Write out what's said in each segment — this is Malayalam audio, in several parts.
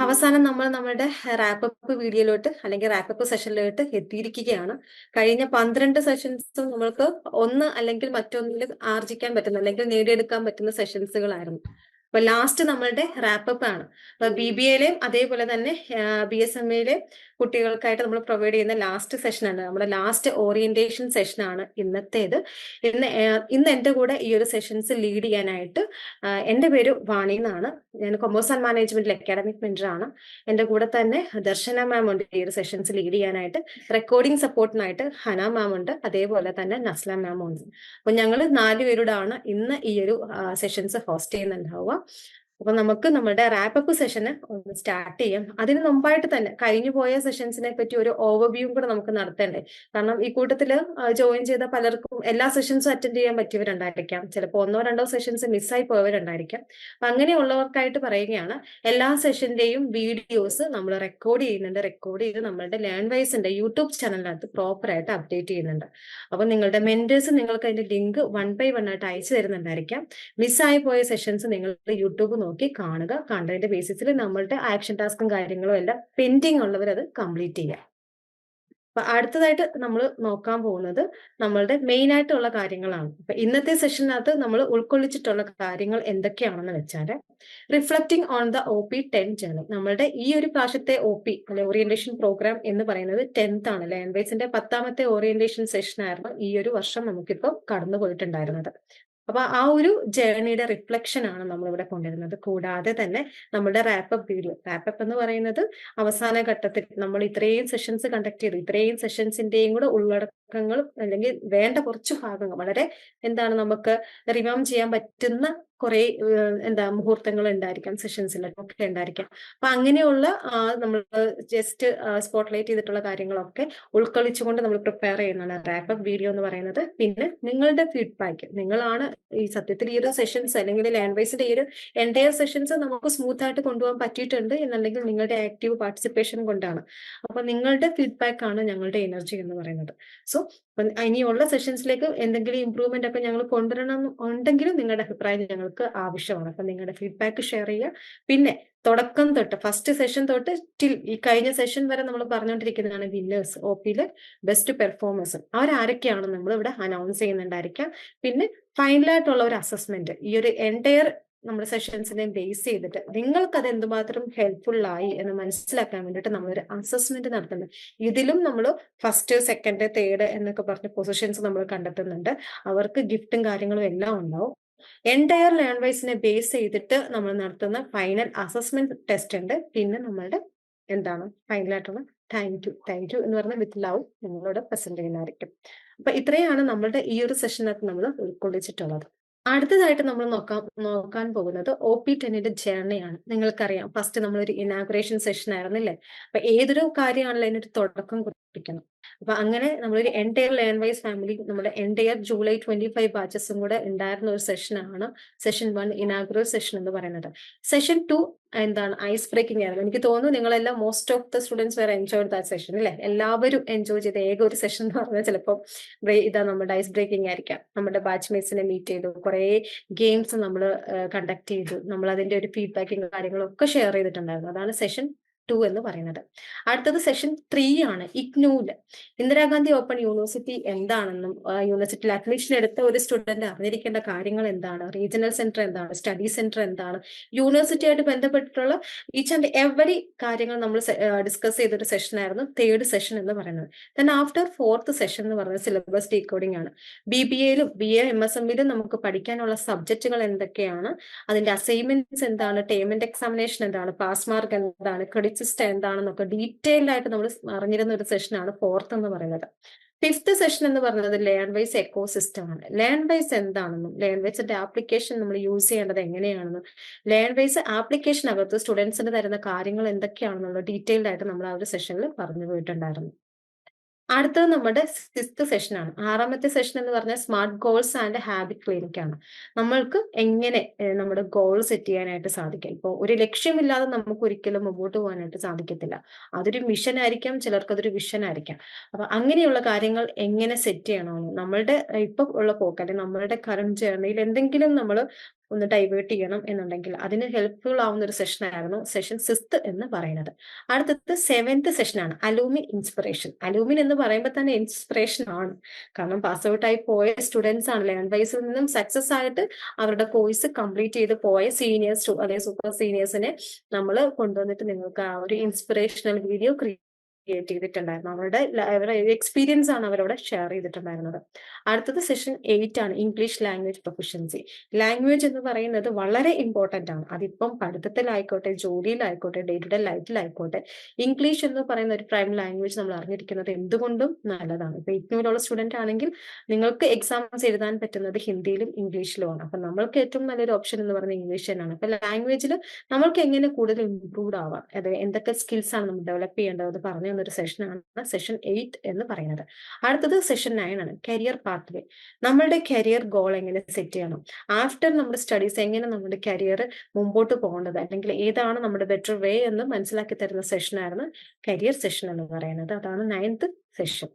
അവസാനം നമ്മൾ നമ്മുടെ റാപ്പപ്പ് വീഡിയോയിലോട്ട് അല്ലെങ്കിൽ റാപ്പപ്പ് സെഷനിലോട്ട് എത്തിയിരിക്കുകയാണ്. കഴിഞ്ഞ 12 സെഷൻസും നമ്മൾക്ക് ഒന്ന് അല്ലെങ്കിൽ മറ്റൊന്നിൽ ആർജിക്കാൻ പറ്റുന്ന അല്ലെങ്കിൽ നേടിയെടുക്കാൻ പറ്റുന്ന സെഷൻസുകളായിരുന്നു. അപ്പൊ ലാസ്റ്റ് നമ്മളുടെ റാപ്പപ്പ് ആണ്. അപ്പൊ BBA-യിലെയും അതേപോലെ തന്നെ BSMA-യിലെ കുട്ടികൾക്കായിട്ട് നമ്മൾ പ്രൊവൈഡ് ചെയ്യുന്ന ലാസ്റ്റ് സെഷനാണ്, നമ്മുടെ ലാസ്റ്റ് ഓറിയന്റേഷൻ സെഷനാണ് ഇന്നത്തേത്. ഇന്ന് എന്റെ കൂടെ ഈ ഒരു സെഷൻസ് ലീഡ് ചെയ്യാനായിട്ട് എന്റെ പേര് വാണി എന്നാണ്. ഞാൻ കൊമേഴ്സ് ആൻഡ് മാനേജ്മെന്റിൽ അക്കാഡമിക് മെന്റർ ആണ്. എന്റെ കൂടെ തന്നെ ദർശന മാം ഉണ്ട് ഈ ഒരു സെഷൻസ് ലീഡ് ചെയ്യാനായിട്ട്. റെക്കോർഡിംഗ് സപ്പോർട്ടിനായിട്ട് ഹന മാം ഉണ്ട്, അതേപോലെ തന്നെ നസ്ല മാം ഉണ്ട്. അപ്പൊ ഞങ്ങൾ 4 പേരോടാണ് ഇന്ന് ഈ ഒരു സെഷൻസ് ഹോസ്റ്റ് ചെയ്യുന്നുണ്ടാവുക. അപ്പൊ നമുക്ക് നമ്മുടെ റാപ്പപ്പ് സെഷന് ഒന്ന് സ്റ്റാർട്ട് ചെയ്യാം. അതിന് മുമ്പായിട്ട് തന്നെ കഴിഞ്ഞു പോയ സെഷൻസിനെ പറ്റി ഒരു ഓവർവ്യൂ കൂടെ നമുക്ക് നടത്തേണ്ടേ. കാരണം ഈ കൂട്ടത്തില് ജോയിൻ ചെയ്ത പലർക്കും എല്ലാ സെഷൻസും അറ്റൻഡ് ചെയ്യാൻ പറ്റിയവരുണ്ടായിരിക്കാം, ചിലപ്പോൾ 1-2 സെഷൻസ് മിസ്സായി പോയവരുണ്ടായിരിക്കാം. അപ്പൊ അങ്ങനെയുള്ളവർക്കായിട്ട് പറയുകയാണ്, എല്ലാ സെഷന്റെയും വീഡിയോസ് നമ്മൾ റെക്കോർഡ് ചെയ്യുന്നുണ്ട്. റെക്കോർഡ് ചെയ്ത് നമ്മളുടെ ലേൺവൈസിന്റെ യൂട്യൂബ് ചാനലിനകത്ത് പ്രോപ്പർ ആയിട്ട് അപ്ഡേറ്റ് ചെയ്യുന്നുണ്ട്. അപ്പൊ നിങ്ങളുടെ മെന്റേഴ്സ് നിങ്ങൾക്ക് അതിന്റെ ലിങ്ക് 1 by 1 ആയിട്ട് അയച്ചു തരുന്നുണ്ടായിരിക്കാം. മിസ്സായി പോയ സെഷൻസ് നിങ്ങൾ യൂട്യൂബ് നോക്കി കാണുക. കണ്ടതിന്റെ ബേസിസിൽ നമ്മളുടെ ആക്ഷൻ ടാസ്കും കാര്യങ്ങളും എല്ലാം പെൻഡിങ് ഉള്ളവർ അത് കംപ്ലീറ്റ് ചെയ്യുക. അപ്പൊ അടുത്തതായിട്ട് നമ്മൾ നോക്കാൻ പോകുന്നത് നമ്മളുടെ മെയിൻ ആയിട്ടുള്ള കാര്യങ്ങളാണ്. അപ്പൊ ഇന്നത്തെ സെഷനകത്ത് നമ്മൾ ഉൾക്കൊള്ളിച്ചിട്ടുള്ള കാര്യങ്ങൾ എന്തൊക്കെയാണെന്ന് വെച്ചാൽ, reflecting on the OP10 journey. നമ്മളുടെ ഈ ഒരു പ്രാവശ്യത്തെ OP അല്ലെ ഓറിയന്റേഷൻ പ്രോഗ്രാം എന്ന് പറയുന്നത് 10th ആണ്. ലേൺവൈസിന്റെ 10ാമത്തെ ഓറിയന്റേഷൻ സെഷൻ ആയിരുന്നു ഈ ഒരു വർഷം നമുക്കിപ്പോൾ കടന്നു പോയിട്ടുണ്ടായിരുന്നത്. അപ്പൊ ആ ഒരു ജേർണിയുടെ റിഫ്ലക്ഷൻ ആണ് നമ്മൾ ഇവിടെ കൊണ്ടുവരുന്നത്. കൂടാതെ തന്നെ നമ്മുടെ റാപ്പപ്പ് വീഡിയോ, റാപ്പപ്പ് എന്ന് പറയുന്നത് അവസാന ഘട്ടത്തിൽ നമ്മൾ ഇത്രയും സെഷൻസ് കണ്ടക്ട് ചെയ്തു, ഇത്രയും സെഷൻസിന്റെയും കൂടെ ഉള്ളടക്കങ്ങൾ അല്ലെങ്കിൽ വേണ്ട കുറച്ച് ഭാഗങ്ങൾ വളരെ നമുക്ക് റിവാം ചെയ്യാൻ പറ്റുന്ന കുറെ മുഹൂർത്തങ്ങൾ ഉണ്ടായിരിക്കാം, സെഷൻസിലൊക്കെ ഉണ്ടായിരിക്കാം. അപ്പൊ അങ്ങനെയുള്ള നമ്മൾ ജസ്റ്റ് സ്പോട്ട്ലൈറ്റ് ചെയ്തിട്ടുള്ള കാര്യങ്ങളൊക്കെ ഉൾക്കൊള്ളിച്ചുകൊണ്ട് നമ്മൾ പ്രിപ്പയർ ചെയ്യുന്നതാണ് റാപ്പപ്പ് വീഡിയോ എന്ന് പറയുന്നത്. പിന്നെ നിങ്ങളുടെ ഫീഡ്ബാക്ക്, നിങ്ങളാണ് ഈ സത്യത്തിൽ ഈ ഒരു സെഷൻസ് അല്ലെങ്കിൽ ലാൻഡ്വൈസിന്റെ ഈ ഒരു എൻറ്റയർ സെഷൻസ് നമുക്ക് സ്മൂത്ത് ആയിട്ട് കൊണ്ടുപോകാൻ പറ്റിയിട്ടുണ്ട് എന്നുണ്ടെങ്കിൽ നിങ്ങളുടെ ആക്റ്റീവ് പാർട്ടിസിപ്പേഷൻ കൊണ്ടാണ്. അപ്പൊ നിങ്ങളുടെ ഫീഡ്ബാക്ക് ആണ് ഞങ്ങളുടെ എനർജി എന്ന് പറയുന്നത്. സോ ഇനിയുള്ള സെഷൻസിലേക്ക് എന്തെങ്കിലും ഇമ്പ്രൂവ്മെന്റ് ഒക്കെ ഞങ്ങൾ കൊണ്ടുവരണം ഉണ്ടെങ്കിലും നിങ്ങളുടെ അഭിപ്രായം ഞങ്ങൾക്ക് ആവശ്യമാണ്. അപ്പൊ നിങ്ങളുടെ ഫീഡ്ബാക്ക് ഷെയർ ചെയ്യുക. പിന്നെ തുടക്കം തൊട്ട് ഫസ്റ്റ് സെഷൻ തൊട്ട് ടിൽ ഈ കഴിഞ്ഞ സെഷൻ വരെ നമ്മൾ പറഞ്ഞുകൊണ്ടിരിക്കുന്നതാണ് വിന്നേഴ്സ്, OP-യിലെ ബെസ്റ്റ് പെർഫോമേഴ്സ്. അവരാരൊക്കെയാണ് നമ്മൾ ഇവിടെ അനൗൺസ് ചെയ്യുന്നുണ്ടായിരിക്കാം. പിന്നെ ഫൈനലായിട്ടുള്ള ഒരു അസസ്മെന്റ് ഈ ഒരു എൻറ്റയർ നമ്മുടെ സെഷൻസിനെ ബേസ് ചെയ്തിട്ട് നിങ്ങൾക്ക് അത് എന്തുമാത്രം ഹെൽപ്ഫുൾ ആയി എന്ന് മനസ്സിലാക്കാൻ വേണ്ടിയിട്ട് നമ്മളൊരു അസസ്മെന്റ് നടത്തുന്നുണ്ട്. ഇതിലും നമ്മൾ ഫസ്റ്റ്, സെക്കൻഡ്, തേർഡ് എന്നൊക്കെ പറഞ്ഞ പൊസിഷൻസ് നമ്മൾ കണ്ടെത്തുന്നുണ്ട്. അവർക്ക് ഗിഫ്റ്റും കാര്യങ്ങളും എല്ലാം ഉണ്ടാവും. എൻറ്റയർ ലേൺവൈസിനെ ബേസ് ചെയ്തിട്ട് നമ്മൾ നടത്തുന്ന ഫൈനൽ അസസ്മെന്റ് ടെസ്റ്റ് ഉണ്ട്. പിന്നെ നമ്മളുടെ ഫൈനലായിട്ടുള്ള താങ്ക് യു എന്ന് പറഞ്ഞ വിത്ത് ലവ് നിങ്ങളോട് പ്രസന്റ് ചെയ്യുന്നതായിരിക്കും. അപ്പൊ ഇത്രയാണ് നമ്മളുടെ ഈ ഒരു സെഷനകത്ത് നമ്മൾ ഉൾക്കൊള്ളിച്ചിട്ടുള്ളത്. അടുത്തതായിട്ട് നമ്മൾ നോക്കാൻ പോകുന്നത് OP10ന്റെ ജേർണിയാണ്. നിങ്ങൾക്കറിയാം, ഫസ്റ്റ് നമ്മളൊരു ഇനാഗുറേഷൻ സെഷൻ ആയിരുന്നില്ലേ. അപ്പൊ ഏതൊരു കാര്യമാണല്ലോ അതിനൊരു തുടക്കം കുറിക്കണം. അപ്പൊ അങ്ങനെ നമ്മളൊരു എൻറ്റയർ ലേൺവൈസ് ഫാമിലി, നമ്മുടെ എൻറ്റയർ ജൂലൈ 25 ബാച്ചസും കൂടെ ഉണ്ടായിരുന്ന ഒരു സെഷനാണ് സെഷൻ 1 ഇനാഗുറൽ സെഷൻ എന്ന് പറയുന്നത്. സെഷൻ 2 ഐസ് ബ്രേക്കിംഗ് ആയിരുന്നു. എനിക്ക് തോന്നുന്നു നിങ്ങളെല്ലാം മോസ്റ്റ് ഓഫ് ദ സ്റ്റുഡൻസ് വേറെ എൻജോയ് ദാറ്റ് സെഷൻ അല്ലേ. എല്ലാവരും എൻജോയ് ചെയ്ത ഏക ഒരു സെഷൻ എന്ന് പറഞ്ഞാൽ ചിലപ്പോൾ നമ്മുടെ ഐസ് ബ്രേക്കിംഗ് ആയിരിക്കാം. നമ്മുടെ ബാച്ച്മേറ്റ്സിനെ മീറ്റ് ചെയ്തു, കുറെ ഗെയിംസ് നമ്മൾ കണ്ടക്ട് ചെയ്തു, നമ്മൾ അതിന്റെ ഒരു ഫീഡ്ബാക്കും കാര്യങ്ങളും ഒക്കെ ഷെയർ ചെയ്തിട്ടുണ്ടായിരുന്നു. അതാണ് സെഷൻ 2 എന്ന് പറയുന്നത്. അടുത്തത് സെഷൻ 3 ആണ്. ഇഗ്നൂല് ഇന്ദിരാഗാന്ധി ഓപ്പൺ യൂണിവേഴ്സിറ്റി എന്താണെന്നും യൂണിവേഴ്സിറ്റിയിൽ അഡ്മിഷൻ എടുത്ത ഒരു സ്റ്റുഡന്റ് അറിഞ്ഞിരിക്കേണ്ട കാര്യങ്ങൾ എന്താണ്, റീജിയണൽ സെന്റർ എന്താണ്, സ്റ്റഡി സെന്റർ എന്താണ്, യൂണിവേഴ്സിറ്റി ആയിട്ട് ബന്ധപ്പെട്ടിട്ടുള്ള ഈച്ച് ആൻഡ് എവറി കാര്യങ്ങൾ നമ്മൾ ഡിസ്കസ് ചെയ്തൊരു സെഷൻ ആയിരുന്നു തേർഡ് സെഷൻ എന്ന് പറയുന്നത്. ദെൻ ആഫ്റ്റർ ഫോർത്ത് സെഷൻ എന്ന് പറയുന്നത് സിലബസ് ഡീകോഡിംഗ് ആണ്. BBA-യിലും BA MSM-ലും നമുക്ക് പഠിക്കാനുള്ള സബ്ജക്റ്റുകൾ എന്തൊക്കെയാണ്, അതിന്റെ അസൈൻമെന്റ്സ് എന്താണ്, ടേം എക്സാമിനേഷൻ എന്താണ്, പാസ് മാർക്ക് എന്താണ്, ക്രെഡിറ്റ് സിസ്റ്റം എന്താണെന്നൊക്കെ ഡീറ്റെയിൽഡ് ആയിട്ട് നമ്മൾ അറിഞ്ഞിരുന്ന ഒരു സെഷനാണ് ഫോർത്ത് എന്ന് പറയുന്നത്. ഫിഫ്ത്ത് സെഷൻ എന്ന് പറയുന്നത് ലേൺവൈസ് എക്കോ സിസ്റ്റം ആണ്. ലേൺവൈസ് എന്താണെന്നും ലേൺവൈസിന്റെ ആപ്ലിക്കേഷൻ നമ്മൾ യൂസ് ചെയ്യേണ്ടത് എങ്ങനെയാണെന്നും ലേൺവൈസ് ആപ്ലിക്കേഷനകത്ത് സ്റ്റുഡൻസിന് തരുന്ന കാര്യങ്ങൾ എന്തൊക്കെയാണെന്നുള്ള ഡീറ്റെയിൽഡ് ആയിട്ട് നമ്മൾ ആ ഒരു സെഷനിൽ പറഞ്ഞു പോയിട്ടുണ്ടായിരുന്നു. അടുത്തത് നമ്മുടെ 6th സെഷനാണ്. 6ാമത്തെ സെഷൻ എന്ന് പറഞ്ഞാൽ smart goals and habit clinic ആണ്. നമ്മൾക്ക് എങ്ങനെ നമ്മുടെ ഗോൾ സെറ്റ് ചെയ്യാനായിട്ട് സാധിക്കും. ഇപ്പോൾ ഒരു ലക്ഷ്യമില്ലാതെ നമുക്ക് ഒരിക്കലും മുമ്പോട്ട് പോകാനായിട്ട് സാധിക്കത്തില്ല. അതൊരു മിഷൻ ആയിരിക്കാം, ചിലർക്ക് അതൊരു വിഷൻ ആയിരിക്കാം. അപ്പൊ അങ്ങനെയുള്ള കാര്യങ്ങൾ എങ്ങനെ സെറ്റ് ചെയ്യണമെന്ന് നമ്മളുടെ ഇപ്പൊ ഉള്ള പോക്ക് അല്ലെങ്കിൽ നമ്മളുടെ കറന്റ് ജേർണിയിൽ എന്തെങ്കിലും നമ്മൾ ഒന്ന് ഡൈവേർട്ട് ചെയ്യണം എന്നുണ്ടെങ്കിൽ അതിന് ഹെൽപ്ഫുൾ ആവുന്ന ഒരു സെഷൻ ആയിരുന്നു സെഷൻ 6th എന്ന് പറയുന്നത്. അടുത്തത് 7th സെഷനാണ് അലൂമിൻ ഇൻസ്പിറേഷൻ. അലൂമിൻ എന്ന് പറയുമ്പോൾ തന്നെ ഇൻസ്പിറേഷൻ ആണ്. കാരണം പാസ് ഔട്ട് ആയി പോയ സ്റ്റുഡൻസ് ആണ് ലേൺ വൈസിൽ നിന്നും സക്സസ് ആയിട്ട് അവരുടെ കോഴ്സ് കംപ്ലീറ്റ് ചെയ്ത് പോയ സീനിയേഴ്സ് അല്ലെങ്കിൽ സൂപ്പർ സീനിയേഴ്സിനെ നമ്മൾ കൊണ്ടുവന്നിട്ട് നിങ്ങൾക്ക് ആ ഒരു ഇൻസ്പിറേഷണൽ വീഡിയോ ക്രിയേറ്റ് ചെയ്തിട്ടുണ്ടായിരുന്നു. അവരുടെ എക്സ്പീരിയൻസ് ആണ് അവരവിടെ ഷെയർ ചെയ്തിട്ടുണ്ടായിരുന്നത്. അടുത്തത് സെഷൻ 8 ആണ് ഇംഗ്ലീഷ് ലാംഗ്വേജ് പ്രൊഫഷൻസി. ലാംഗ്വേജ് എന്ന് പറയുന്നത് വളരെ ഇമ്പോർട്ടന്റ് ആണ്. അതിപ്പം പഠിത്തത്തിലായിക്കോട്ടെ, ജോലിയിലായിക്കോട്ടെ, ഡേ ടു ഡേ ലൈഫിലായിക്കോട്ടെ, ഇംഗ്ലീഷ് എന്ന് പറയുന്ന ഒരു പ്രൈം ലാംഗ്വേജ് നമ്മൾ അറിഞ്ഞിരിക്കുന്നത് എന്തുകൊണ്ടും നല്ലതാണ്. ഇപ്പൊ ഇഗ്നോയിലുള്ള സ്റ്റുഡന്റ് ആണെങ്കിൽ നിങ്ങൾക്ക് എക്സാംസ് എഴുതാൻ പറ്റുന്നത് ഹിന്ദിയിലും ഇംഗ്ലീഷിലുമാണ്. അപ്പൊ നമ്മൾക്ക് ഏറ്റവും നല്ലൊരു ഓപ്ഷൻ എന്ന് പറയുന്നത് ഇംഗ്ലീഷ് തന്നെയാണ്. അപ്പൊ ലാംഗ്വേജിൽ നമ്മൾക്ക് എങ്ങനെ കൂടുതൽ ഇംപ്രൂവ് ആവാം, അത് എന്തൊക്കെ സ്കിൽസ് ആണ് നമ്മൾ ഡെവലപ്പ് ചെയ്യേണ്ടത് അത് പറഞ്ഞു തന്നൊരു സെഷനാണ് സെഷൻ 8 എന്ന് പറയുന്നത്. അടുത്തത് സെഷൻ 9 ആണ് കരിയർ പാത്ത് വേ. നമ്മളുടെ കരിയർ ഗോൾ എങ്ങനെ സെറ്റ് ചെയ്യണം, ആഫ്റ്റർ നമ്മുടെ സ്റ്റഡീസ് എങ്ങനെ നമ്മുടെ കരിയർ മുമ്പോട്ട് പോകേണ്ടത്, അല്ലെങ്കിൽ ഏതാണ് നമ്മുടെ ബെറ്റർ വേ എന്ന് മനസ്സിലാക്കി തരുന്ന സെഷനായിരുന്നു കരിയർ സെഷൻ എന്ന് പറയുന്നത്. അതാണ് 9th സെഷൻ.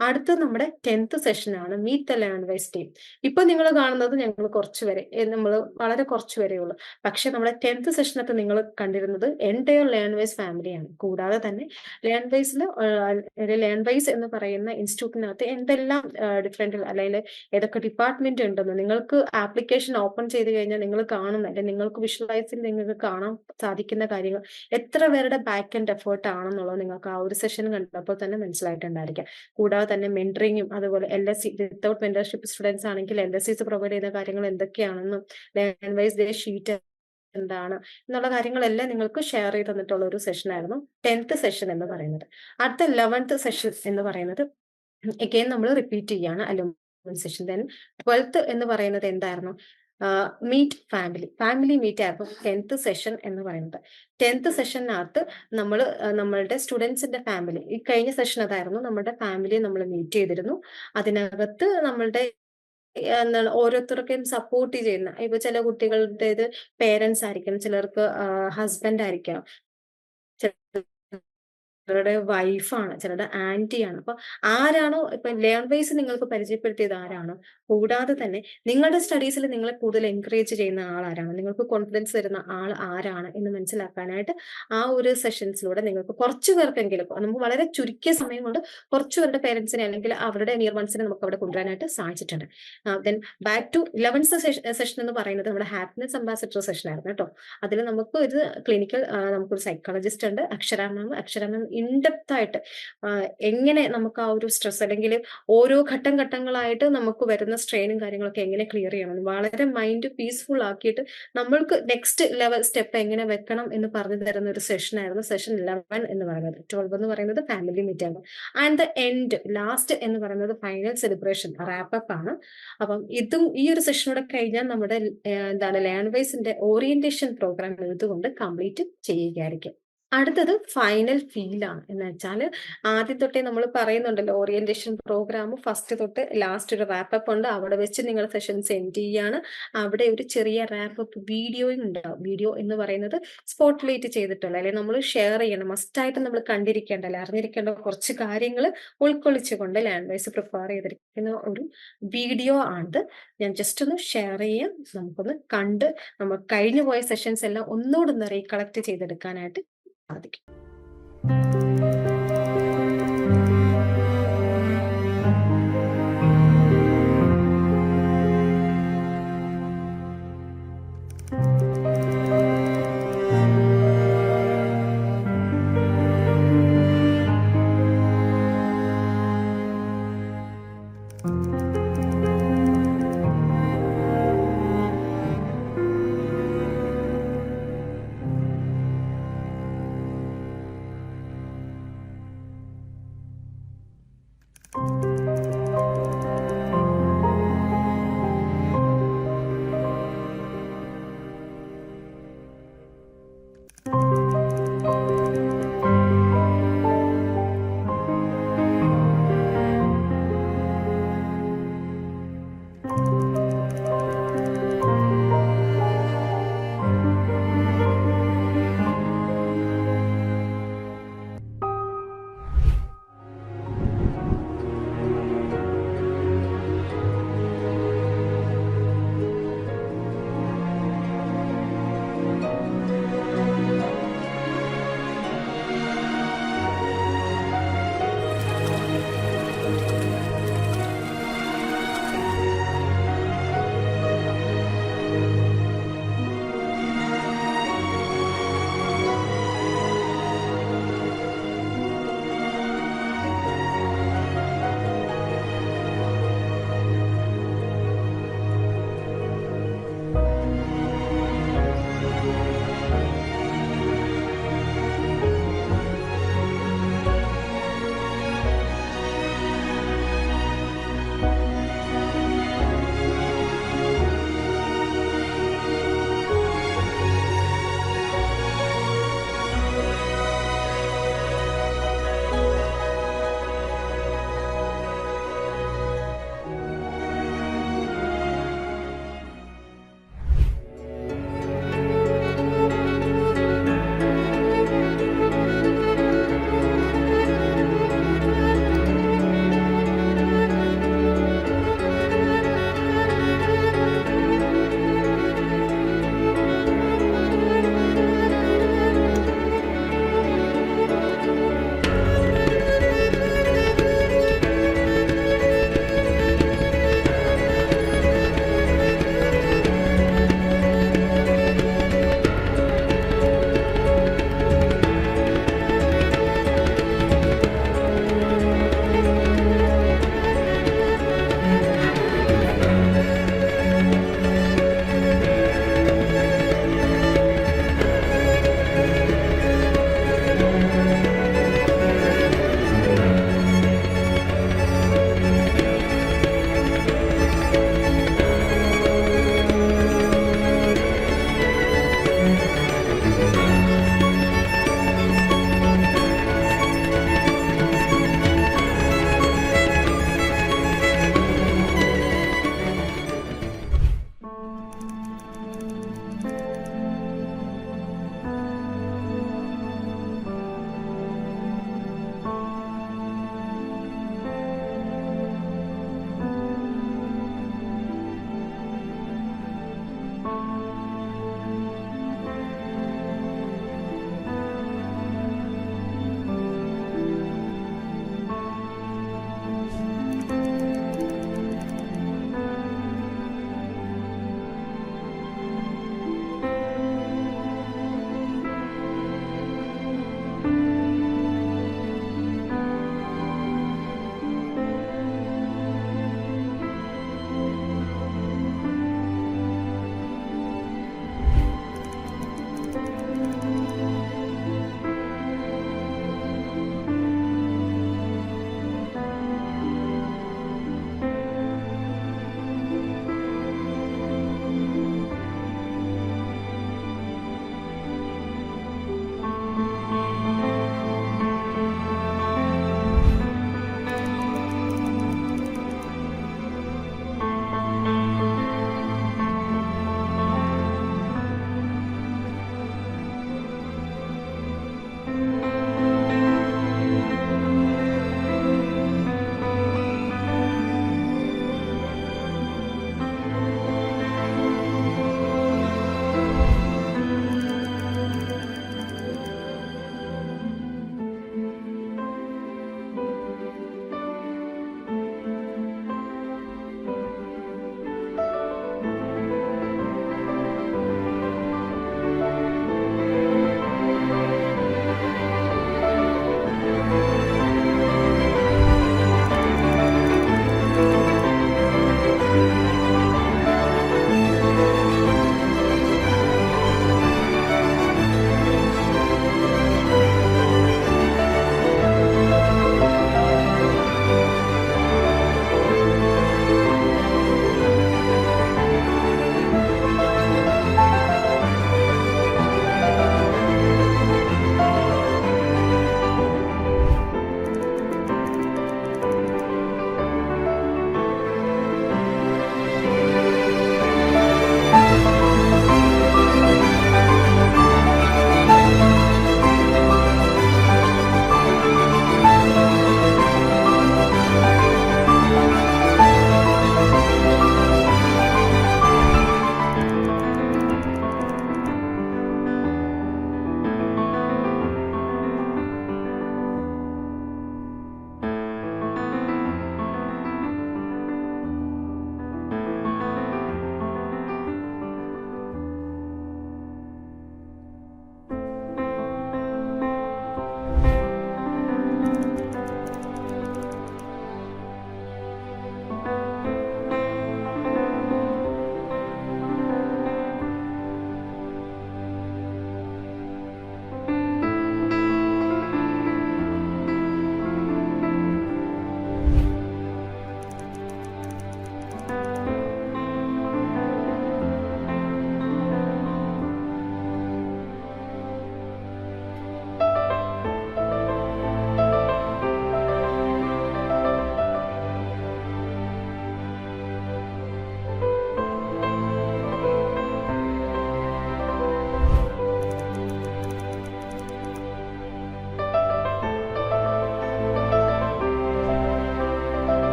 അടുത്ത നമ്മുടെ 10th സെഷനാണ് meet the learn wise team. ഇപ്പൊ നിങ്ങൾ കാണുന്നത് ഞങ്ങൾ കുറച്ച് വരെ നമ്മൾ വളരെ കുറച്ച് വരെ ഉള്ളൂ. പക്ഷെ നമ്മുടെ 10th സെഷനൊക്കെ നിങ്ങൾ കണ്ടിരുന്നത് എൻറ്റയർ ലേൺ വൈസ് ഫാമിലിയാണ്. കൂടാതെ തന്നെ ലേൺ വൈസ് എന്ന് പറയുന്ന ഇൻസ്റ്റിറ്റ്യൂട്ടിനകത്ത് എന്തെല്ലാം ഡിഫറെന്റ് അല്ലെങ്കിൽ ഏതൊക്കെ ഡിപ്പാർട്ട്മെന്റ് ഉണ്ടെന്ന് നിങ്ങൾക്ക് ആപ്ലിക്കേഷൻ ഓപ്പൺ ചെയ്ത് കഴിഞ്ഞാൽ നിങ്ങൾ കാണുന്ന അല്ലെങ്കിൽ നിങ്ങൾക്ക് വിഷ്വലൈസിൽ നിങ്ങൾക്ക് കാണാൻ സാധിക്കുന്ന കാര്യങ്ങൾ എത്ര പേരുടെ ബാക്ക് ആൻഡ് എഫേർട്ട് ആണെന്നുള്ളത് നിങ്ങൾക്ക് ആ ഒരു സെഷൻ കണ്ടപ്പോൾ തന്നെ മനസ്സിലായിട്ടുണ്ടായിരിക്കാം. കൂടാതെ തന്നെ മെന്ററിങ്ങും അതുപോലെ LSC വിത്തൗട്ട് മെന്റർഷിപ്പ് സ്റ്റുഡൻസ് ആണെങ്കിൽ LSCs പ്രൊവൈഡ് ചെയ്യുന്ന കാര്യങ്ങൾ എന്തൊക്കെയാണെന്നും ലേൺ വൈസ് ഡേ ഷീറ്റ് എന്താണ് എന്നുള്ള കാര്യങ്ങളെല്ലാം നിങ്ങൾക്ക് ഷെയർ ചെയ്ത് തന്നിട്ടുള്ള ഒരു സെഷൻ ആയിരുന്നു 10th സെഷൻ എന്ന് പറയുന്നത്. അടുത്ത 11th സെഷൻ എന്ന് പറയുന്നത് എഗെയിൻ നമ്മൾ റിപ്പീറ്റ് ചെയ്യാണ് അലുമിനി സെഷൻ. ദെൻ 12th എന്ന് പറയുന്നത് എന്തായിരുന്നു, മീറ്റ് ഫാമിലി മീറ്റ് ആയിരുന്നു 10th സെഷൻ എന്ന് പറയുന്നത്. 10th സെഷനകത്ത് നമ്മളുടെ സ്റ്റുഡൻസിന്റെ ഫാമിലി, ഈ കഴിഞ്ഞ സെഷൻ അതായിരുന്നു, നമ്മുടെ ഫാമിലിയെ നമ്മൾ മീറ്റ് ചെയ്തിരുന്നു. അതിനകത്ത് നമ്മളുടെ എന്താണ് ഓരോരുത്തർക്കും സപ്പോർട്ട് ചെയ്യുന്ന, ഇപ്പൊ ചില കുട്ടികളുടേത് പേരൻസ് ആയിരിക്കാം, ചിലർക്ക് ഹസ്ബൻഡ് ആയിരിക്കാം, ചിലരുടെ വൈഫാണ്, ചിലരുടെ ആന്റിയാണ്. അപ്പൊ ആരാണോ ഇപ്പൊ ലേൺ വൈസ് നിങ്ങൾക്ക് പരിചയപ്പെടുത്തിയത് ആരാണോ, കൂടാതെ തന്നെ നിങ്ങളുടെ സ്റ്റഡീസിൽ നിങ്ങളെ കൂടുതൽ എൻകറേജ് ചെയ്യുന്ന ആൾ ആരാണ്, നിങ്ങൾക്ക് കോൺഫിഡൻസ് തരുന്ന ആൾ ആരാണ് എന്ന് മനസ്സിലാക്കാനായിട്ട് ആ ഒരു സെഷൻസിലൂടെ നിങ്ങൾക്ക് കുറച്ചു പേർക്കെങ്കിലും, നമുക്ക് വളരെ ചുരുക്കിയ സമയം കൊണ്ട് കുറച്ചു പേരുടെ പേരൻസിനെ അല്ലെങ്കിൽ അവരുടെ നിയർ വൺസിനെ നമുക്ക് അവിടെ കൊണ്ടുവരാനായിട്ട് സാധിച്ചിട്ടുണ്ട്. Then back to 11th session എന്ന് പറയുന്നത് നമ്മുടെ ഹാപ്പിനെസ് അംബാസിഡർ സെഷൻ ആയിരുന്നു കേട്ടോ. അതിൽ നമുക്ക് ഒരു ക്ലിനിക്കൽ നമുക്കൊരു സൈക്കോളജിസ്റ്റ് ഉണ്ട്, അക്ഷര മാം ഇൻഡെപ്ത് ആയിട്ട് എങ്ങനെ നമുക്ക് ആ ഒരു സ്ട്രെസ് അല്ലെങ്കിൽ ഓരോ ഘട്ടങ്ങളായിട്ട് നമുക്ക് വരുന്ന സ്ട്രെയിനും കാര്യങ്ങളൊക്കെ എങ്ങനെ ക്ലിയർ ചെയ്യണം, വളരെ മൈൻഡ് പീസ്ഫുൾ ആക്കിയിട്ട് നമ്മൾക്ക് നെക്സ്റ്റ് ലെവൽ സ്റ്റെപ്പ് എങ്ങനെ വെക്കണം എന്ന് പറഞ്ഞു തരുന്ന ഒരു സെഷൻ ആയിരുന്നു സെഷൻ 11 എന്ന് പറയുന്നത്. 12 എന്ന് പറയുന്നത് ഫാമിലി മീറ്റ് ആണ്. ആൻഡ് ദ എൻഡ് ലാസ്റ്റ് എന്ന് പറയുന്നത് ഫൈനൽ സെലിബ്രേഷൻ റാപ്പപ്പ് ആണ്. അപ്പം ഈ ഒരു സെഷനോടെ കഴിഞ്ഞാൽ നമ്മുടെ എന്താണ് ലേൺ വൈസിന്റെ ഓറിയന്റേഷൻ പ്രോഗ്രാം ഇതുകൊണ്ട് കംപ്ലീറ്റ് ചെയ്യുകയായിരിക്കും. അടുത്തത് ഫൈനൽ ഫീൽ ആണ്. എന്ന് വെച്ചാൽ ആദ്യം തൊട്ടേ നമ്മൾ പറയുന്നുണ്ടല്ലോ ഓറിയന്റേഷൻ പ്രോഗ്രാം ഫസ്റ്റ് തൊട്ട് ലാസ്റ്റ് ഒരു റാപ്പപ്പ് ഉണ്ട്, അവിടെ വെച്ച് നിങ്ങൾ സെഷൻസ് എൻഡ് ചെയ്യാണ്. അവിടെ ഒരു ചെറിയ റാപ്പപ്പ് വീഡിയോയും ഉണ്ടാവും. വീഡിയോ എന്ന് പറയുന്നത് സ്പോട്ട്ലൈറ്റ് ചെയ്തിട്ടുള്ള അല്ലെങ്കിൽ നമ്മൾ ഷെയർ ചെയ്യണം, മസ്റ്റായിട്ട് നമ്മൾ കണ്ടിരിക്കേണ്ട അല്ലെങ്കിൽ അറിഞ്ഞിരിക്കേണ്ട കുറച്ച് കാര്യങ്ങൾ ഉൾക്കൊള്ളിച്ചുകൊണ്ട് ലേൺ വൈസ് പ്രിപ്പയർ ചെയ്തിരിക്കുന്ന ഒരു വീഡിയോ ആണിത്. ഞാൻ ജസ്റ്റ് ഒന്ന് ഷെയർ ചെയ്യാം, നമുക്കൊന്ന് കണ്ട് നമ്മൾ കഴിഞ്ഞു പോയ സെഷൻസ് എല്ലാം ഒന്നുകൂടെ ഒന്ന് റീകളക്ട് ചെയ്തെടുക്കാനായിട്ട് സാധിക്കും.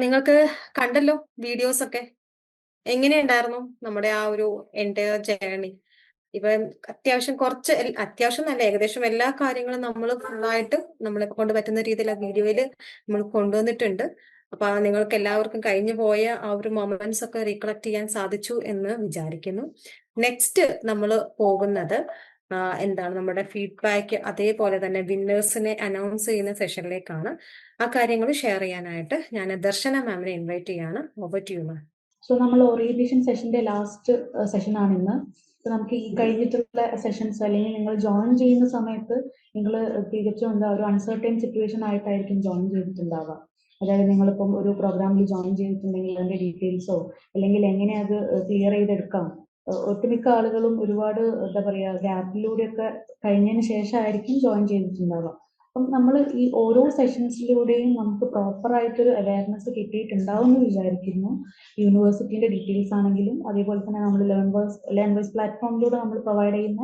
നിങ്ങൾക്ക് കണ്ടല്ലോ വീഡിയോസ് ഒക്കെ. എങ്ങനെയുണ്ടായിരുന്നു നമ്മുടെ ആ ഒരു എൻടയർ ജേർണി? ഇപ്പം അത്യാവശ്യം നല്ല ഏകദേശം എല്ലാ കാര്യങ്ങളും നമ്മൾ ഫുള്ളായിട്ട് നമ്മളെ കൊണ്ട് പറ്റുന്ന രീതിയിൽ ആ വീഡിയോയിൽ നമ്മൾ കൊണ്ടുവന്നിട്ടുണ്ട്. അപ്പൊ നിങ്ങൾക്ക് എല്ലാവർക്കും കഴിഞ്ഞു പോയ ആ ഒരു മൊമെന്റ്സ് ഒക്കെ റീകളക്ട് ചെയ്യാൻ സാധിച്ചു എന്ന് വിചാരിക്കുന്നു. നെക്സ്റ്റ് നമ്മൾ പോകുന്നത് എന്താണ് നമ്മുടെ ഫീഡ്ബാക്ക്, അതേപോലെ തന്നെ വിന്നേഴ്സിനെ അനൗൺസ് ചെയ്യുന്ന സെഷനിലേക്കാണ്. ആ കാര്യങ്ങൾ ഷെയർ ചെയ്യാനായിട്ട് ഞാൻ ദർശന മാമിനെ ഇൻവൈറ്റ് ചെയ്യാണ്. Over to you ma'am. So നമ്മൾ ഓറിയന്റേഷൻ സെഷന്റെ ലാസ്റ്റ് സെഷൻ ആണ് ഇന്ന്. നമുക്ക് ഈ കഴിഞ്ഞിട്ടുള്ള സെഷൻസ് അല്ലെങ്കിൽ നിങ്ങൾ ജോയിൻ ചെയ്യുന്ന സമയത്ത് നിങ്ങൾ തികച്ചും ഒരു അൺസർട്ടൈൻ സിറ്റുവേഷൻ ആയിട്ടായിരിക്കും ജോയിൻ ചെയ്തിട്ടുണ്ടാവുക. അതായത് നിങ്ങളിപ്പം ഒരു പ്രോഗ്രാമിൽ ജോയിൻ ചെയ്തിട്ടുണ്ടെങ്കിൽ അതിന്റെ ഡീറ്റെയിൽസോ അല്ലെങ്കിൽ എങ്ങനെ അത് ക്ലിയർ ചെയ്തെടുക്കാം, ഒട്ടുമിക്ക ആളുകളും ഒരുപാട് എന്താ പറയുക ഗ്യാപ്പിലൂടെയൊക്കെ കഴിഞ്ഞതിന് ശേഷമായിരിക്കും ജോയിൻ ചെയ്തിട്ടുണ്ടാവുക. അപ്പം നമ്മൾ ഈ ഓരോ സെഷൻസിലൂടെയും നമുക്ക് പ്രോപ്പർ ആയിട്ടൊരു അവയർനെസ് കിട്ടിയിട്ടുണ്ടാവും എന്ന് വിചാരിക്കുന്നു. യൂണിവേഴ്സിറ്റിന്റെ ഡീറ്റെയിൽസ് ആണെങ്കിലും അതേപോലെ തന്നെ നമ്മൾ ലേൺവേഴ്സ് പ്ലാറ്റ്ഫോമിലൂടെ നമ്മൾ പ്രൊവൈഡ് ചെയ്യുന്ന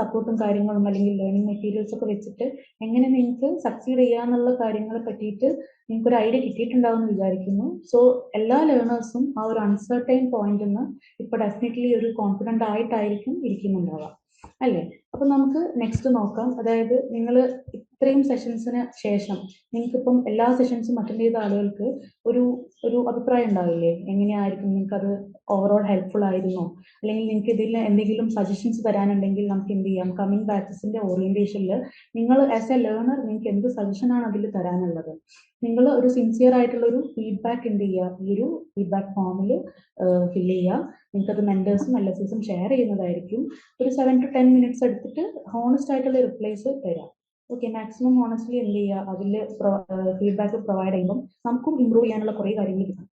സപ്പോർട്ടും കാര്യങ്ങളും അല്ലെങ്കിൽ ലേണിംഗ് മെറ്റീരിയൽസ് ഒക്കെ വെച്ചിട്ട് എങ്ങനെ നിങ്ങൾക്ക് സക്സീഡ് ചെയ്യാന്നുള്ള കാര്യങ്ങളെ പറ്റിയിട്ട് നിങ്ങൾക്ക് ഒരു ഐഡിയ കിട്ടിയിട്ടുണ്ടാവും എന്ന് വിചാരിക്കുന്നു. സോ എല്ലാ ലേണേഴ്സും ആ ഒരു അൺസർട്ടൈൻ പോയിന്റ് നിന്ന് ഇപ്പൊ ഡെഫിനറ്റ്ലി ഒരു കോൺഫിഡന്റ് ആയിട്ടായിരിക്കും ഇരിക്കുന്നുണ്ടാവുക, അല്ലേ? അപ്പൊ നമുക്ക് നെക്സ്റ്റ് നോക്കാം. അതായത് നിങ്ങൾ ഇത്രയും സെഷൻസിന് ശേഷം നിങ്ങൾക്കിപ്പം എല്ലാ സെഷൻസും അറ്റൻഡ് ചെയ്ത ആളുകൾക്ക് ഒരു ഒരു അഭിപ്രായം ഉണ്ടാവില്ലേ? എങ്ങനെയായിരിക്കും നിങ്ങൾക്ക് അത് ഓവറോൾ ഹെൽപ്ഫുൾ ആയിരുന്നോ, അല്ലെങ്കിൽ നിങ്ങൾക്ക് ഇതിൽ എന്തെങ്കിലും സജഷൻസ് തരാനുണ്ടെങ്കിൽ നമുക്ക് എന്ത് ചെയ്യാം? കമ്മിങ് ബാച്ചസിന്റെ ഓറിയന്റേഷനിൽ നിങ്ങൾ ആസ് എ ലേണർ നിങ്ങൾക്ക് എന്ത് സജഷനാണ് അതിൽ തരാനുള്ളത്? നിങ്ങൾ ഒരു സിൻസിയർ ആയിട്ടുള്ള ഒരു ഫീഡ്ബാക്ക് എന്ത് ചെയ്യുക, ഈ ഒരു ഫീഡ്ബാക്ക് ഫോമിൽ ഫില്ല് ചെയ്യുക. നിങ്ങൾക്കത് മെന്റേഴ്സും LSSും ഷെയർ ചെയ്യുന്നതായിരിക്കും. ഒരു 7 to 10 മിനിറ്റ്സ് എടുത്തിട്ട് ഹോണസ്റ്റ് ആയിട്ടുള്ള റിപ്ലൈസ് തരാം. ഓക്കെ, മാക്സിമം ഹോണസ്റ്റ്ലി എന്ത് ചെയ്യുക, അതിൽ ഫീഡ്ബാക്ക് പ്രൊവൈഡ് ചെയ്യുമ്പം നമുക്കും ഇമ്പ്രൂവ് ചെയ്യാനുള്ള കുറേ കാര്യങ്ങൾ കിട്ടും.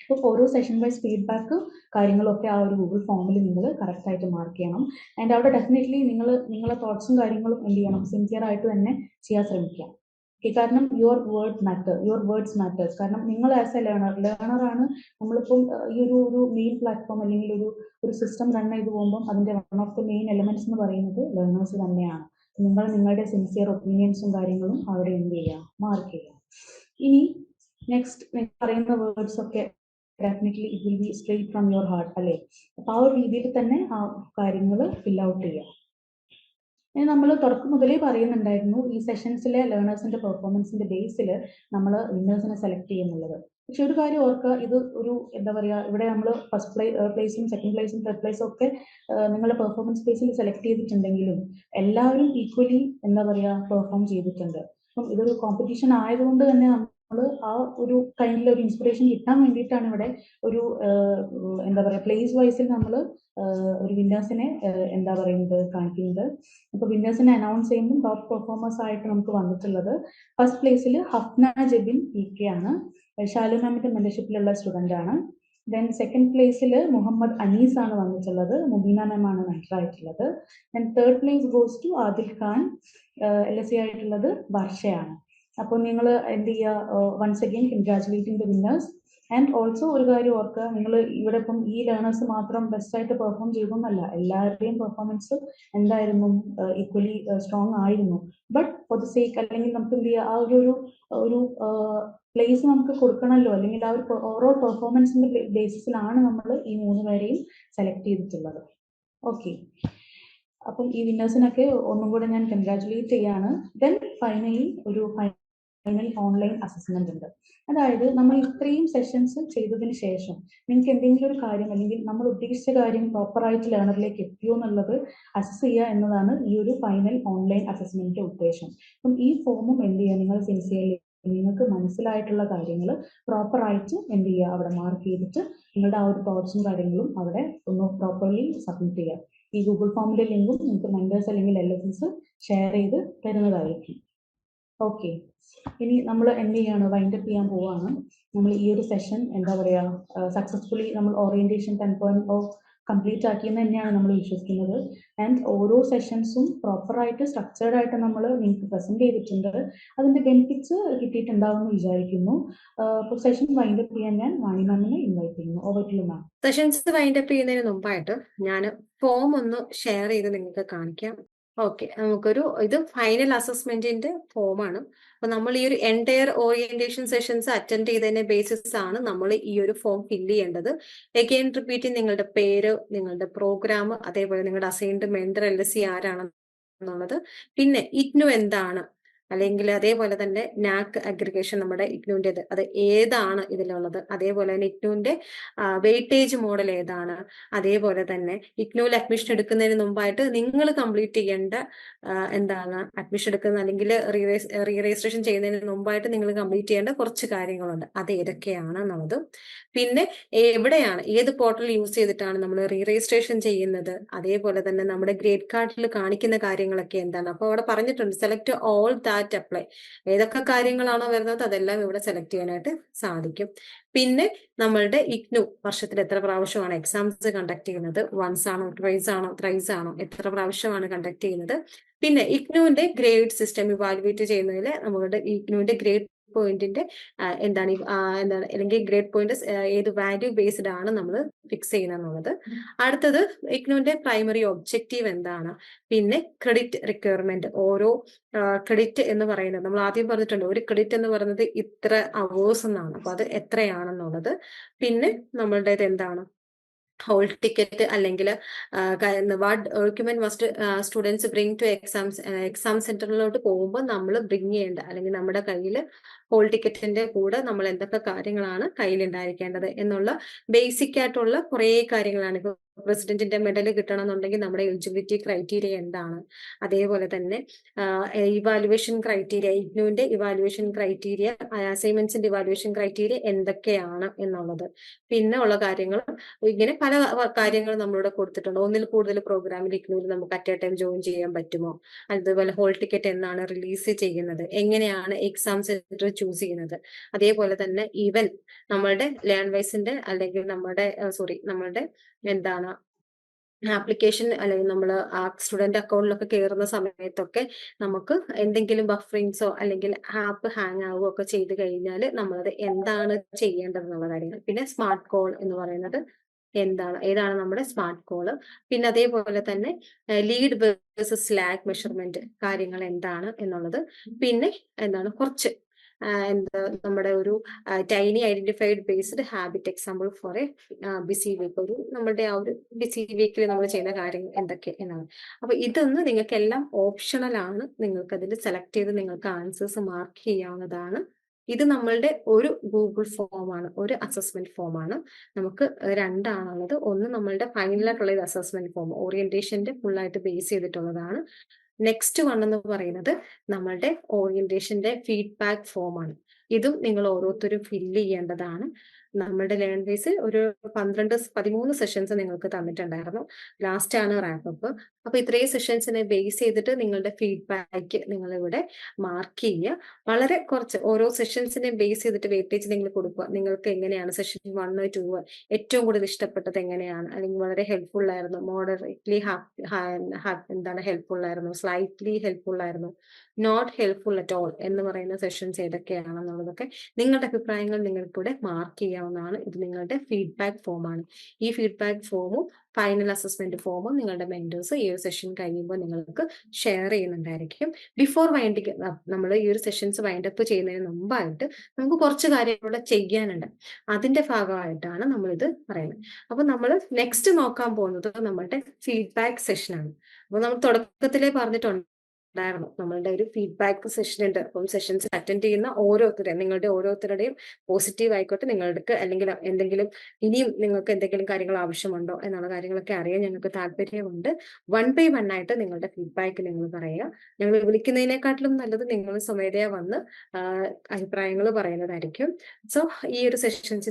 അപ്പോൾ ഓരോ സെഷൻ വൈസ് ഫീഡ്ബാക്ക് കാര്യങ്ങളൊക്കെ ആ ഒരു ഗൂഗിൾ ഫോമിൽ നിങ്ങൾ കറക്റ്റ് ആയിട്ട് മാർക്ക് ചെയ്യണം. ആൻഡ് അവിടെ ഡെഫിനറ്റ്ലി നിങ്ങളെ തോട്ട്സും കാര്യങ്ങളും എന്ത് ചെയ്യണം, സിൻസിയർ ആയിട്ട് തന്നെ ചെയ്യാൻ ശ്രമിക്കുക. കാരണം യുവർ വേർഡ്സ് മാറ്റേഴ്സ്. കാരണം നിങ്ങൾ ആസ് എ ലേണറാണ്. നമ്മളിപ്പം ഈ ഒരു മെയിൻ പ്ലാറ്റ്ഫോം അല്ലെങ്കിൽ ഒരു സിസ്റ്റം റൺ ചെയ്ത് പോകുമ്പോൾ അതിന്റെ one of the main elements എന്ന് പറയുന്നത് ലേണേഴ്സ് തന്നെയാണ്. നിങ്ങളുടെ സിൻസിയർ ഒപ്പീനിയൻസും കാര്യങ്ങളും അവിടെ എന്ത് ചെയ്യുക, മാർക്ക് ചെയ്യുക. ഇനി നെക്സ്റ്റ് പറയുന്ന വേർഡ്സ് ഒക്കെ definitely it will be straight from your heart, അല്ലേ? അപ്പൊ ആ ഒരു രീതിയിൽ തന്നെ ആ കാര്യങ്ങൾ ഫിൽ ഔട്ട് ചെയ്യുക. നമ്മൾ തുടക്കം മുതലേ പറയുന്നുണ്ടായിരുന്നു ഈ സെഷൻസിലെ ലേണേഴ്സിന്റെ പെർഫോമൻസിന്റെ ബേസിൽ നമ്മൾ വിന്നേഴ്സിനെ സെലക്ട് ചെയ്യുന്നുള്ളത്. പക്ഷെ ഒരു കാര്യം ഓർക്കുക, ഇത് ഒരു എന്താ പറയുക, ഇവിടെ നമ്മൾ ഫസ്റ്റ് പ്ലേസും സെക്കൻഡ് പ്ലേസും തേർഡ് പ്ലേസും ഒക്കെ നിങ്ങളുടെ പെർഫോമൻസ് ബേസിൽ സെലക്ട് ചെയ്തിട്ടുണ്ടെങ്കിലും എല്ലാവരും ഈക്വലി എന്താ പറയുക പെർഫോം ചെയ്തിട്ടുണ്ട്. അപ്പം ഇതൊരു കോമ്പറ്റീഷൻ ആയതുകൊണ്ട് തന്നെ നമ്മൾ ആ ഒരു കൈൻഡിൽ ഒരു ഇൻസ്പിറേഷൻ കിട്ടാൻ വേണ്ടിയിട്ടാണ് ഇവിടെ ഒരു എന്താ പറയുക പ്ലേസ് വൈസിൽ നമ്മൾ ഒരു വിന്നേഴ്സിനെ എന്താ പറയുന്നത് കാണിക്കുന്നത്. അപ്പൊ വിന്നേഴ്സിനെ അനൗൺസ് ചെയ്യുമ്പോൾ ടോപ്പ് പെർഫോമേഴ്സ് ആയിട്ട് നമുക്ക് വന്നിട്ടുള്ളത് ഫസ്റ്റ് പ്ലേസിൽ ഹഫ്ന ജെബിൻ PK ആണ്, ഷാലു മാമിന്റെ മെന്റർഷിപ്പിലുള്ള സ്റ്റുഡന്റ് ആണ്. ദെൻ സെക്കൻഡ് പ്ലേസിൽ മുഹമ്മദ് അനീസ് ആണ് വന്നിട്ടുള്ളത്, മുബീന മാം ആണ് മെന്റർ ആയിട്ടുള്ളത്. Then third place goes to Adil Khan, LSE ആയിട്ടുള്ളത് വർഷയാണ്. അപ്പോൾ നിങ്ങൾ എന്ത് ചെയ്യുക, once again congratulating the winners. And also ഒരു കാര്യം ഓർക്കുക, നിങ്ങൾ ഇവിടെ ഇപ്പം ഈ ലേണേഴ്സ് മാത്രം ബെസ്റ്റ് ആയിട്ട് പെർഫോം ചെയ്തൊന്നല്ല, എല്ലാവരുടെയും പെർഫോമൻസ് എന്തായിരുന്നു, ഈക്വലി സ്ട്രോങ് ആയിരുന്നു. ബട്ട് ഫോർ ദ സേക്ക് അല്ലെങ്കിൽ നമുക്ക് എന്ത് ചെയ്യുക, ആ ഒരു പ്ലേസ് നമുക്ക് കൊടുക്കണമല്ലോ, അല്ലെങ്കിൽ ആ ഒരു ഓവറോൾ പെർഫോമൻസിന്റെ ബേസിസിലാണ് നമ്മൾ ഈ 3 പേരെയും സെലക്ട് ചെയ്തിട്ടുള്ളത്. ഓക്കെ, അപ്പം ഈ വിന്നേഴ്സിനൊക്കെ ഒന്നും കൂടെ ഞാൻ കൺഗ്രാറ്റുലേറ്റ് ചെയ്യാണ്. ദെൻ ഫൈനലി ഒരു ഫൈനൽ ഓൺലൈൻ അസസ്മെന്റ് ഉണ്ട്. അതായത് നമ്മൾ ഇത്രയും സെഷൻസ് ചെയ്തതിന് ശേഷം നിങ്ങൾക്ക് എന്തെങ്കിലും ഒരു കാര്യം അല്ലെങ്കിൽ നമ്മൾ ഉദ്ദേശിച്ച കാര്യം പ്രോപ്പറായിട്ട് ലേണറിലേക്ക് എത്തിയോ എന്നുള്ളത് അസസ് ചെയ്യുക എന്നതാണ് ഈ ഒരു ഫൈനൽ ഓൺലൈൻ അസസ്മെന്റിന്റെ ഉദ്ദേശം. അപ്പം ഈ ഫോമും എന്ത് ചെയ്യുക, നിങ്ങൾ സിൻസിയർലി നിങ്ങൾക്ക് മനസ്സിലായിട്ടുള്ള കാര്യങ്ങൾ പ്രോപ്പറായിട്ട് എന്ത് ചെയ്യുക, അവിടെ മാർക്ക് ചെയ്തിട്ട് നിങ്ങളുടെ ആ ഒരു തോട്ട്സും കാര്യങ്ങളും അവിടെ ഒന്ന് പ്രോപ്പർലി സബ്മിറ്റ് ചെയ്യുക. ഈ ഗൂഗിൾ ഫോമിന്റെ ലിങ്കും നിങ്ങൾക്ക് മെന്റേഴ്സ് അല്ലെങ്കിൽ LSS ഷെയർ ചെയ്ത് തരുന്നതായിരിക്കും. ഓക്കെ, ഇനി നമ്മൾ എന്ത് ചെയ്യാണ്, വൈൻഡപ്പ് ചെയ്യാൻ പോവാണ്. നമ്മൾ ഈ ഒരു സെഷൻ എന്താ പറയുക സക്സസ്ഫുള്ളി നമ്മൾ ഓറിയന്റേഷൻ 10.0 കംപ്ലീറ്റ് ആക്കിയെന്ന് തന്നെയാണ് നമ്മൾ വിശ്വസിക്കുന്നത്. ആൻഡ് ഓരോ സെഷൻസും പ്രോപ്പറായിട്ട് സ്ട്രക്ചേർഡ് ആയിട്ട് നമ്മൾ നിങ്ങൾക്ക് പ്രസന്റ് ചെയ്തിട്ടുണ്ട്. അതിന്റെ ബെനിഫിറ്റ്സ് കിട്ടിയിട്ടുണ്ടാവും എന്ന് വിചാരിക്കുന്നു. അപ്പോൾ സെഷൻ വൈൻഡപ്പ് ചെയ്യാൻ ഞാൻ വാണി മാമിനെ ഇൻവൈറ്റ് ചെയ്യുന്നു. Over to you ma'am. Sessions wind up ചെയ്യുന്നതിന് മുമ്പായിട്ട് ഞാൻ ഫോം ഒന്ന് ഷെയർ ചെയ്ത് നിങ്ങൾക്ക് കാണിക്കാം. ഓക്കെ, ഇത് ഫൈനൽ അസസ്മെന്റിന്റെ ഫോമാണ്. അപ്പൊ നമ്മൾ ഈ ഒരു എൻറ്റയർ ഓറിയന്റേഷൻ സെഷൻസ് അറ്റൻഡ് ചെയ്തതിന്റെ ബേസിസ് ആണ് നമ്മൾ ഈ ഒരു ഫോം ഫില്ല് ചെയ്യേണ്ടത്. എഗെയിൻ റിപ്പീറ്റിംഗ്, നിങ്ങളുടെ പേര്, നിങ്ങളുടെ പ്രോഗ്രാം, അതേപോലെ നിങ്ങളുടെ അസൈൻഡ് മെന്റർ LSC ആരാണെന്നുള്ളത്, പിന്നെ ഇഗ്നു എന്താണ്, അല്ലെങ്കിൽ അതേപോലെ തന്നെ നാക് അഗ്രിഗേഷൻ നമ്മുടെ ഇഗ്നുവിൻ്റെത് അത് ഏതാണ് ഇതിലുള്ളത്, അതേപോലെ തന്നെ ഇഗ്നുവിന്റെ വെയിറ്റേജ് മോഡൽ ഏതാണ്, അതേപോലെ തന്നെ ഇഗ്നുവിൽ അഡ്മിഷൻ എടുക്കുന്നതിന് മുമ്പായിട്ട് നിങ്ങൾ കംപ്ലീറ്റ് ചെയ്യേണ്ട എന്താണ് അഡ്മിഷൻ എടുക്കുന്ന അല്ലെങ്കിൽ റീ രജിസ്ട്രേഷൻ ചെയ്യുന്നതിന് മുമ്പായിട്ട് നിങ്ങൾ കംപ്ലീറ്റ് ചെയ്യേണ്ട കുറച്ച് കാര്യങ്ങളുണ്ട്. അത് ഏതൊക്കെയാണെന്നുള്ളത്, പിന്നെ എവിടെയാണ്, ഏത് പോർട്ടൽ യൂസ് ചെയ്തിട്ടാണ് നമ്മൾ റീ രജിസ്ട്രേഷൻ ചെയ്യുന്നത്, അതേപോലെ തന്നെ നമ്മുടെ ഗ്രേഡ് കാർഡിൽ കാണിക്കുന്ന കാര്യങ്ങളൊക്കെ എന്താണ്. അപ്പോൾ അവിടെ പറഞ്ഞിട്ടുണ്ട് സെലക്ട് ഓൾ ദാറ്റ് അപ്ലൈ. ഏതൊക്കെ കാര്യങ്ങളാണോ വരുന്നത് അതെല്ലാം ഇവിടെ സെലക്ട് ചെയ്യാനായിട്ട് സാധിക്കും. പിന്നെ നമ്മളുടെ ഇഗ്നു വർഷത്തിൽ എത്ര പ്രാവശ്യമാണ് എക്സാംസ് കണ്ടക്ട് ചെയ്യുന്നത്, വൺസ് ആണോ, ട്വൈസ് ആണോ, ത്രൈസ് ആണോ, എത്ര പ്രാവശ്യമാണ് കണ്ടക്ട് ചെയ്യുന്നത്. പിന്നെ ഇഗ്നുവിന്റെ ഗ്രേഡ് സിസ്റ്റം ഇവാലുവേറ്റ് ചെയ്യുന്നതിൽ നമ്മളുടെ ഇഗ്നുവിന്റെ ഗ്രേഡ് പോയിന്റിന്റെ എന്താണ് അല്ലെങ്കിൽ ഗ്രേഡ് പോയിന്റ് ഏത് വാല്യൂ ബേസ്ഡ് ആണ് നമ്മൾ ഫിക്സ് ചെയ്യുന്നത്. അടുത്തത് ഇഗ്നുവിന്റെ പ്രൈമറി ഒബ്ജക്റ്റീവ് എന്താണ്, പിന്നെ ക്രെഡിറ്റ് റിക്വയർമെന്റ്. ഓരോ ക്രെഡിറ്റ് എന്ന് പറയുന്നത് നമ്മൾ ആദ്യം പറഞ്ഞിട്ടുണ്ട്, ഒരു ക്രെഡിറ്റ് എന്ന് പറയുന്നത് ഇത്ര അവേഴ്സ് എന്നാണ്. അപ്പൊ അത് എത്രയാണെന്നുള്ളത്, പിന്നെ നമ്മളുടെ എന്താണ് ഹോൾ ടിക്കറ്റ്, അല്ലെങ്കിൽ what document must students bring to exam സെന്ററിലോട്ട് പോകുമ്പോൾ നമ്മൾ ബ്രിങ് ചെയ്യേണ്ട, അല്ലെങ്കിൽ നമ്മുടെ കയ്യിൽ ഹോൾ ടിക്കറ്റിന്റെ കൂടെ നമ്മൾ എന്തൊക്കെ കാര്യങ്ങളാണ് കയ്യിൽ ഉണ്ടായിരിക്കേണ്ടത് എന്നുള്ള ബേസിക് ആയിട്ടുള്ള കുറേ കാര്യങ്ങളാണ്. ഇപ്പൊ പ്രസിഡന്റിന്റെ മെഡൽ കിട്ടണമെന്നുണ്ടെങ്കിൽ നമ്മുടെ എലിജിബിലിറ്റി ക്രൈറ്റീരിയ എന്താണ്, അതേപോലെ തന്നെ ഇവാലുവേഷൻ ക്രൈറ്റീരിയ, ഇഗ്നുവിന്റെ ഇവാലുവേഷൻ ക്രൈറ്റീരിയ, അസൈൻമെന്റ്സിന്റെ ഇവാലുവേഷൻ ക്രൈറ്റീരിയ എന്തൊക്കെയാണ് എന്നുള്ളത്, പിന്നെ ഉള്ള കാര്യങ്ങൾ, ഇങ്ങനെ പല കാര്യങ്ങൾ നമ്മളിവിടെ കൊടുത്തിട്ടുണ്ട്. ഒന്നിൽ കൂടുതൽ പ്രോഗ്രാമിൽ ഇഗ്നൂരിൽ നമുക്ക് അറ്റ് എ ടൈം ജോയിൻ ചെയ്യാൻ പറ്റുമോ, അതുപോലെ ഹോൾ ടിക്കറ്റ് എന്നാണ് റിലീസ് ചെയ്യുന്നത്, എങ്ങനെയാണ് എക്സാം സെന്റർ ചൂസ് ചെയ്യുന്നത്, അതേപോലെ തന്നെ ഈവൻ നമ്മളുടെ ലേൺ വൈസിന്റെ അല്ലെങ്കിൽ നമ്മളുടെ എന്താണ് ആപ്ലിക്കേഷൻ, അല്ലെങ്കിൽ നമ്മൾ ആ സ്റ്റുഡന്റ് അക്കൗണ്ടിലൊക്കെ കയറുന്ന സമയത്തൊക്കെ നമുക്ക് എന്തെങ്കിലും ബഫറിങ്സോ അല്ലെങ്കിൽ ആപ്പ് ഹാങ് ആവുകയോ ഒക്കെ ചെയ്ത് കഴിഞ്ഞാൽ നമ്മളത് എന്താണ് ചെയ്യേണ്ടത് എന്നുള്ള കാര്യങ്ങൾ. പിന്നെ സ്മാർട്ട് കോൾ എന്ന് പറയുന്നത് ഏതാണ് നമ്മുടെ സ്മാർട്ട് കോള്, പിന്നെ അതേപോലെ തന്നെ ലീഡ് വേഴ്സസ് ലാഗ് മെഷർമെന്റ് കാര്യങ്ങൾ എന്താണ് എന്നുള്ളത്, പിന്നെ കുറച്ച് നമ്മുടെ ഒരു tiny identified based habit example for a busy week, നമ്മുടെ ആ ഒരു ബിസി വീക്കിൽ നമ്മൾ ചെയ്യുന്ന കാര്യങ്ങൾ എന്തൊക്കെ എന്നാണ്. അപ്പൊ ഇതൊന്ന് നിങ്ങൾക്ക് എല്ലാം ഓപ്ഷണൽ ആണ്, നിങ്ങൾക്ക് അതിൽ സെലക്ട് ചെയ്ത് നിങ്ങൾക്ക് ആൻസേഴ്സ് മാർക്ക് ചെയ്യാവുന്നതാണ്. ഇത് നമ്മളുടെ ഒരു ഗൂഗിൾ ഫോമാണ്, ഒരു അസസ്മെന്റ് ഫോമാണ്. നമുക്ക് രണ്ടാണുള്ളത്. ഒന്ന് നമ്മളുടെ ഫൈനൽ ആയിട്ടുള്ള അസസ്മെന്റ് ഫോം ഓറിയന്റേഷന്റെ ഫുൾ ആയിട്ട് ബേസ് ചെയ്തിട്ടുള്ളതാണ്. നെക്സ്റ്റ് വൺ എന്ന് പറയുന്നത് നമ്മളുടെ ഓറിയന്റേഷന്റെ ഫീഡ്ബാക്ക് ഫോമാണ്. ഇതും നിങ്ങൾ ഓരോരുത്തരും ഫില്ല് ചെയ്യേണ്ടതാണ്. നമ്മുടെ ലേൺ ബേസ് ഒരു 13 സെഷൻസ് നിങ്ങൾക്ക് തന്നിട്ടുണ്ടായിരുന്നു. ലാസ്റ്റ് ആണ് റാപ്പപ്പ്. അപ്പൊ ഇത്രയും സെഷൻസിനെ ബേസ് ചെയ്തിട്ട് നിങ്ങളുടെ ഫീഡ്ബാക്ക് നിങ്ങൾ ഇവിടെ മാർക്ക് ചെയ്യുക. വളരെ കുറച്ച് ഓരോ സെഷൻസിനെ ബേസ് ചെയ്തിട്ട് വെയിറ്റേജ് നിങ്ങൾ കൊടുക്കുക. നിങ്ങൾക്ക് എങ്ങനെയാണ് സെഷൻ 1, 2 ഏറ്റവും കൂടുതൽ ഇഷ്ടപ്പെട്ടത് എങ്ങനെയാണ്, അല്ലെങ്കിൽ വളരെ ഹെൽപ്ഫുൾ ആയിരുന്നു, മോഡറേറ്റ്ലി ഹെൽപ്ഫുൾ ആയിരുന്നു, സ്ലൈറ്റ്ലി ഹെൽപ്ഫുൾ ആയിരുന്നു, നോട്ട് ഹെൽപ്ഫുൾ അറ്റ് ഓൾ എന്ന് പറയുന്ന സെഷൻസ് ഏതൊക്കെയാണെന്നുള്ളതൊക്കെ നിങ്ങളുടെ അഭിപ്രായങ്ങൾ നിങ്ങൾക്കിവിടെ മാർക്ക് ചെയ്യാവുന്നതാണ്. ഇത് നിങ്ങളുടെ ഫീഡ്ബാക്ക് ഫോമാണ്. ഈ ഫീഡ്ബാക്ക് ഫോമും ഫൈനൽ അസസ്മെന്റ് ഫോമും നിങ്ങളുടെ മെന്റേഴ്സ് ഈ ഒരു സെഷൻ കഴിയുമ്പോൾ നിങ്ങൾക്ക് ഷെയർ ചെയ്യുന്നുണ്ടായിരിക്കും. ബിഫോർ നമ്മൾ ഈ ഒരു സെഷൻസ് വൈൻഡ് അപ്പ് ചെയ്യുന്നതിന് മുമ്പായിട്ട് നമുക്ക് കുറച്ച് കാര്യങ്ങൾ ചെയ്യാനുണ്ട്. അതിന്റെ ഭാഗമായിട്ടാണ് നമ്മൾ ഇത് പറയുന്നത്. അപ്പൊ നമ്മൾ നെക്സ്റ്റ് നോക്കാൻ പോകുന്നത് നമ്മളുടെ ഫീഡ്ബാക്ക് സെഷനാണ്. അപ്പൊ നമ്മൾ തുടക്കത്തിലേ പറഞ്ഞിട്ടുണ്ടായിരുന്നു നമ്മളുടെ ഒരു ഫീഡ്ബാക്ക് സെഷൻ ഉണ്ട്. അപ്പം സെഷൻസ് അറ്റൻഡ് ചെയ്യുന്ന നിങ്ങളുടെ ഓരോരുത്തരുടെയും പോസിറ്റീവ് ആയിക്കോട്ടെ, നിങ്ങൾക്ക് അല്ലെങ്കിൽ എന്തെങ്കിലും ഇനിയും നിങ്ങൾക്ക് എന്തെങ്കിലും കാര്യങ്ങൾ ആവശ്യമുണ്ടോ എന്നുള്ള കാര്യങ്ങളൊക്കെ അറിയാൻ ഞങ്ങൾക്ക് താല്പര്യമുണ്ട്. 1 by 1 ആയിട്ട് നിങ്ങളുടെ ഫീഡ്ബാക്ക് നിങ്ങൾ പറയുക. ഞങ്ങൾ വിളിക്കുന്നതിനെക്കാട്ടിലും നല്ലത് നിങ്ങൾ സ്വമേധയാ വന്ന് അഭിപ്രായങ്ങൾ പറയുന്നതായിരിക്കും. സോ ഈ ഒരു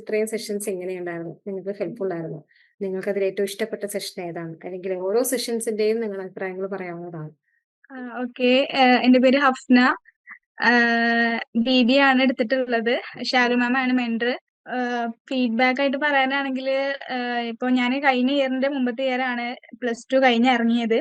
ഇത്രയും സെഷൻസ് എങ്ങനെയുണ്ടായിരുന്നു, നിങ്ങൾക്ക് ഹെൽപ്ഫുൾ ആയിരുന്നു, നിങ്ങൾക്ക് അതിൽ ഏറ്റവും ഇഷ്ടപ്പെട്ട സെഷൻ ഏതാണ്, അല്ലെങ്കിൽ ഓരോ സെഷൻസിന്റെയും നിങ്ങൾ അഭിപ്രായങ്ങൾ പറയാവുന്നതാണ്. ഓക്കെ, എന്റെ പേര് ഹഫ്ന. BBA ആണ് എടുത്തിട്ടുള്ളത്. ഷാലു മാം ആണ് മെന്റർ. ഫീഡ്ബാക്ക് ആയിട്ട് പറയാനാണെങ്കിൽ ഇപ്പൊ ഞാൻ കഴിഞ്ഞ ഇയറിന്റെ മുമ്പത്തെ ഇയർ ആണ് +2 കഴിഞ്ഞ് ഇറങ്ങിയത്.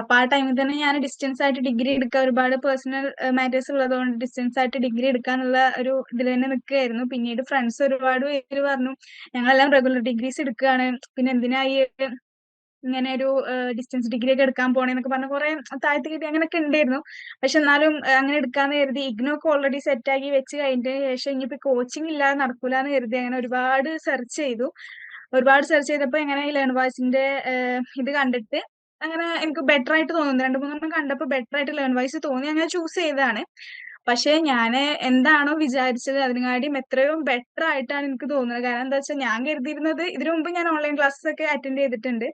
അപ്പൊ ആ ടൈമിൽ തന്നെ ഞാൻ ഡിസ്റ്റൻസ് ആയിട്ട് ഡിഗ്രി എടുക്കുക, ഒരുപാട് പേഴ്സണൽ മാറ്റേഴ്സ് ഉള്ളതുകൊണ്ട് ഡിസ്റ്റൻസ് ആയിട്ട് ഡിഗ്രി എടുക്കാനുള്ള ഒരു ഇതിൽ തന്നെ നിൽക്കുകയായിരുന്നു. പിന്നീട് ഫ്രണ്ട്സ് ഒരുപാട് പേര് പറഞ്ഞു ഞങ്ങളെല്ലാം റെഗുലർ ഡിഗ്രീസ് എടുക്കുകയാണ്, പിന്നെ എന്തിനാ ഈ ഇങ്ങനെ ഒരു ഡിസ്റ്റൻസ് ഡിഗ്രി ഒക്കെ എടുക്കാൻ പോണേന്നൊക്കെ പറഞ്ഞ് കുറെ താഴ്ത്തി കിട്ടി അങ്ങനെയൊക്കെ ഉണ്ടായിരുന്നു. പക്ഷെ എന്നാലും അങ്ങനെ എടുക്കാന്ന് കരുതി ഇഗ്നോ ഒക്കെ ഓൾറെഡി സെറ്റാക്കി വെച്ച് കഴിഞ്ഞതിന് ശേഷം ഇനിയിപ്പോ കോച്ചിങ് ഇല്ലാതെ നടക്കൂലെന്ന് കരുതി അങ്ങനെ ഒരുപാട് സെർച്ച് ചെയ്തു. ഒരുപാട് സെർച്ച് ചെയ്തപ്പോൾ ഇങ്ങനെ ഈ ലേൺ വോയ്സിന്റെ ഇത് കണ്ടിട്ട് അങ്ങനെ എനിക്ക് ബെറ്റർ ആയിട്ട് തോന്നുന്നു. 2-3 കണ്ടപ്പോൾ ബെറ്റർ ആയിട്ട് ലേൺ വോയ്സ് തോന്നി അങ്ങനെ ചൂസ് ചെയ്തതാണ്. പക്ഷെ ഞാൻ എന്താണോ വിചാരിച്ചത് അതിനെക്കാട്ടിയും എത്രയോ ബെറ്റർ ആയിട്ടാണ് എനിക്ക് തോന്നുന്നത്. കാരണം എന്താ വെച്ചാൽ ഞാൻ കരുതിയിരുന്നത് ഇതിനു മുമ്പ് ഞാൻ ഓൺലൈൻ ക്ലാസ്സസ് ഒക്കെ അറ്റൻഡ് ചെയ്തിട്ടുണ്ട്.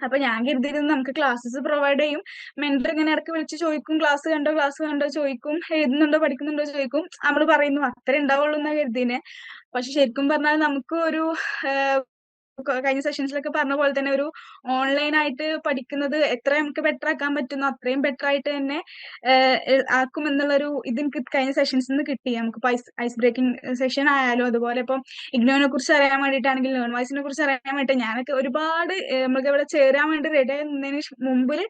അപ്പൊ ഞാൻ കരുതിയിരുന്നത് നമുക്ക് ക്ലാസ്സസ് പ്രൊവൈഡ് ചെയ്യും, മെന്റർ ഇങ്ങനെ ഇടയ്ക്ക് വിളിച്ച് ചോദിക്കും ക്ലാസ് കണ്ടോ ചോദിക്കും, എഴുതുന്നുണ്ടോ പഠിക്കുന്നുണ്ടോ ചോദിക്കും, നമ്മൾ പറയുന്നു അത്രേ ഉണ്ടാവുള്ളൂ എന്നാ കരുതിനെ. പക്ഷെ ശരിക്കും പറഞ്ഞാൽ നമുക്ക് ഒരു കഴിഞ്ഞ സെഷൻസിലൊക്കെ പറഞ്ഞ പോലെ തന്നെ ഒരു ഓൺലൈൻ ആയിട്ട് പഠിക്കുന്നത് എത്ര നമുക്ക് ബെറ്റർ ആക്കാൻ പറ്റുന്നോ അത്രയും ബെറ്റർ ആയിട്ട് തന്നെ ആക്കും എന്നുള്ളൊരു ഇത് എനിക്ക് കഴിഞ്ഞ സെഷൻസിൽ നിന്ന് കിട്ടി. നമുക്ക് ഐസ് ബ്രേക്കിംഗ് സെഷൻ ആയാലും അതുപോലെ ഇപ്പം ഇഗ്നോനെ കുറിച്ച് അറിയാൻ വേണ്ടിയിട്ടാണെങ്കിൽ ലേൺ വോയ്സിനെ കുറിച്ച് അറിയാൻ വേണ്ടി ഞാനൊക്കെ ഒരുപാട് നമുക്ക് ഇവിടെ ചേരാൻ വേണ്ടി റെഡി ആകുന്നതിന് മുമ്പിൽ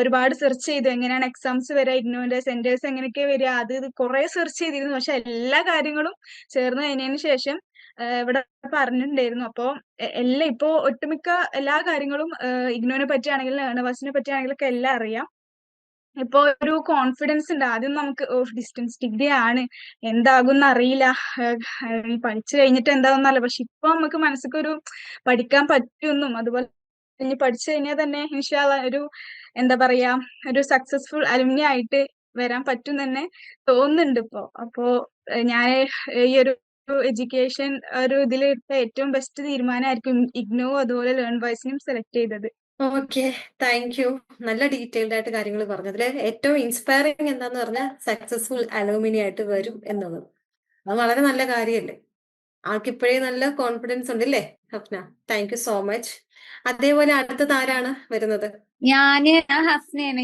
ഒരുപാട് സെർച്ച് ചെയ്തു എങ്ങനെയാണ് എക്സാംസ് വരിക, ഇഗ്നോന്റെ സെന്റേഴ്സ് എങ്ങനെയൊക്കെ വരിക, അത് ഇത് കുറെ സെർച്ച് ചെയ്തിരുന്നു. പക്ഷെ എല്ലാ കാര്യങ്ങളും ചേർന്ന് കഴിഞ്ഞതിന് ശേഷം ഇവിടെ പറഞ്ഞിട്ടുണ്ടായിരുന്നു. അപ്പൊ എല്ലാം ഇപ്പോ ഒട്ടുമിക്ക എല്ലാ കാര്യങ്ങളും ഇഗ്നോനെ പറ്റിയാണെങ്കിലും ലേണേഴ്സിനെ പറ്റിയാണെങ്കിലും ഒക്കെ എല്ലാം അറിയാം. ഇപ്പൊ ഒരു കോൺഫിഡൻസ് ഉണ്ട്. ആദ്യം നമുക്ക് ഡിസ്റ്റൻസ് ഡിഗ്രി ആണ് എന്താകും അറിയില്ല, പഠിച്ചു കഴിഞ്ഞിട്ട് എന്താകുന്നല്ല. പക്ഷെ ഇപ്പൊ നമുക്ക് മനസ്സിക്കൊരു പഠിക്കാൻ പറ്റുമെന്നും അതുപോലെ ഇനി പഠിച്ചു കഴിഞ്ഞാൽ തന്നെ ഇൻഷാ അള്ളാ ഒരു എന്താ പറയാ ഒരു സക്സസ്ഫുൾ അലുമിനി ആയിട്ട് വരാൻ പറ്റും തന്നെ തോന്നുന്നുണ്ട് ഇപ്പൊ. അപ്പോ ഞാൻ ഈ ഒരു എഡ്യൂക്കേഷൻ ഒരു ഇതിൽ ഏറ്റവും ബെസ്റ്റ് തീരുമാനമായിരിക്കും ഇഗ്നോ അതുപോലെ ലേൺ വോയ്സിനും സെലക്ട് ചെയ്തത്. Okay, thank you. നല്ല ഡീറ്റെയിൽഡ് ആയിട്ട് കാര്യങ്ങൾ പറഞ്ഞതിൽ ഏറ്റവും ഇൻസ്പയറിംഗ് എന്താന്ന് പറഞ്ഞാൽ സക്സസ്ഫുൾ അലൂമിനി ആയിട്ട് വരും എന്നുള്ളത്. അത് വളരെ നല്ല കാര്യമല്ലേ. ആൾക്ക് ഇപ്പോഴേ നല്ല കോൺഫിഡൻസ് ഉണ്ട് അല്ലേ Hafna? Thank you so much. അതേപോലെ അടുത്തത് ആരാണ് വരുന്നത്? ഞാൻ ഹസ്നയാണ്.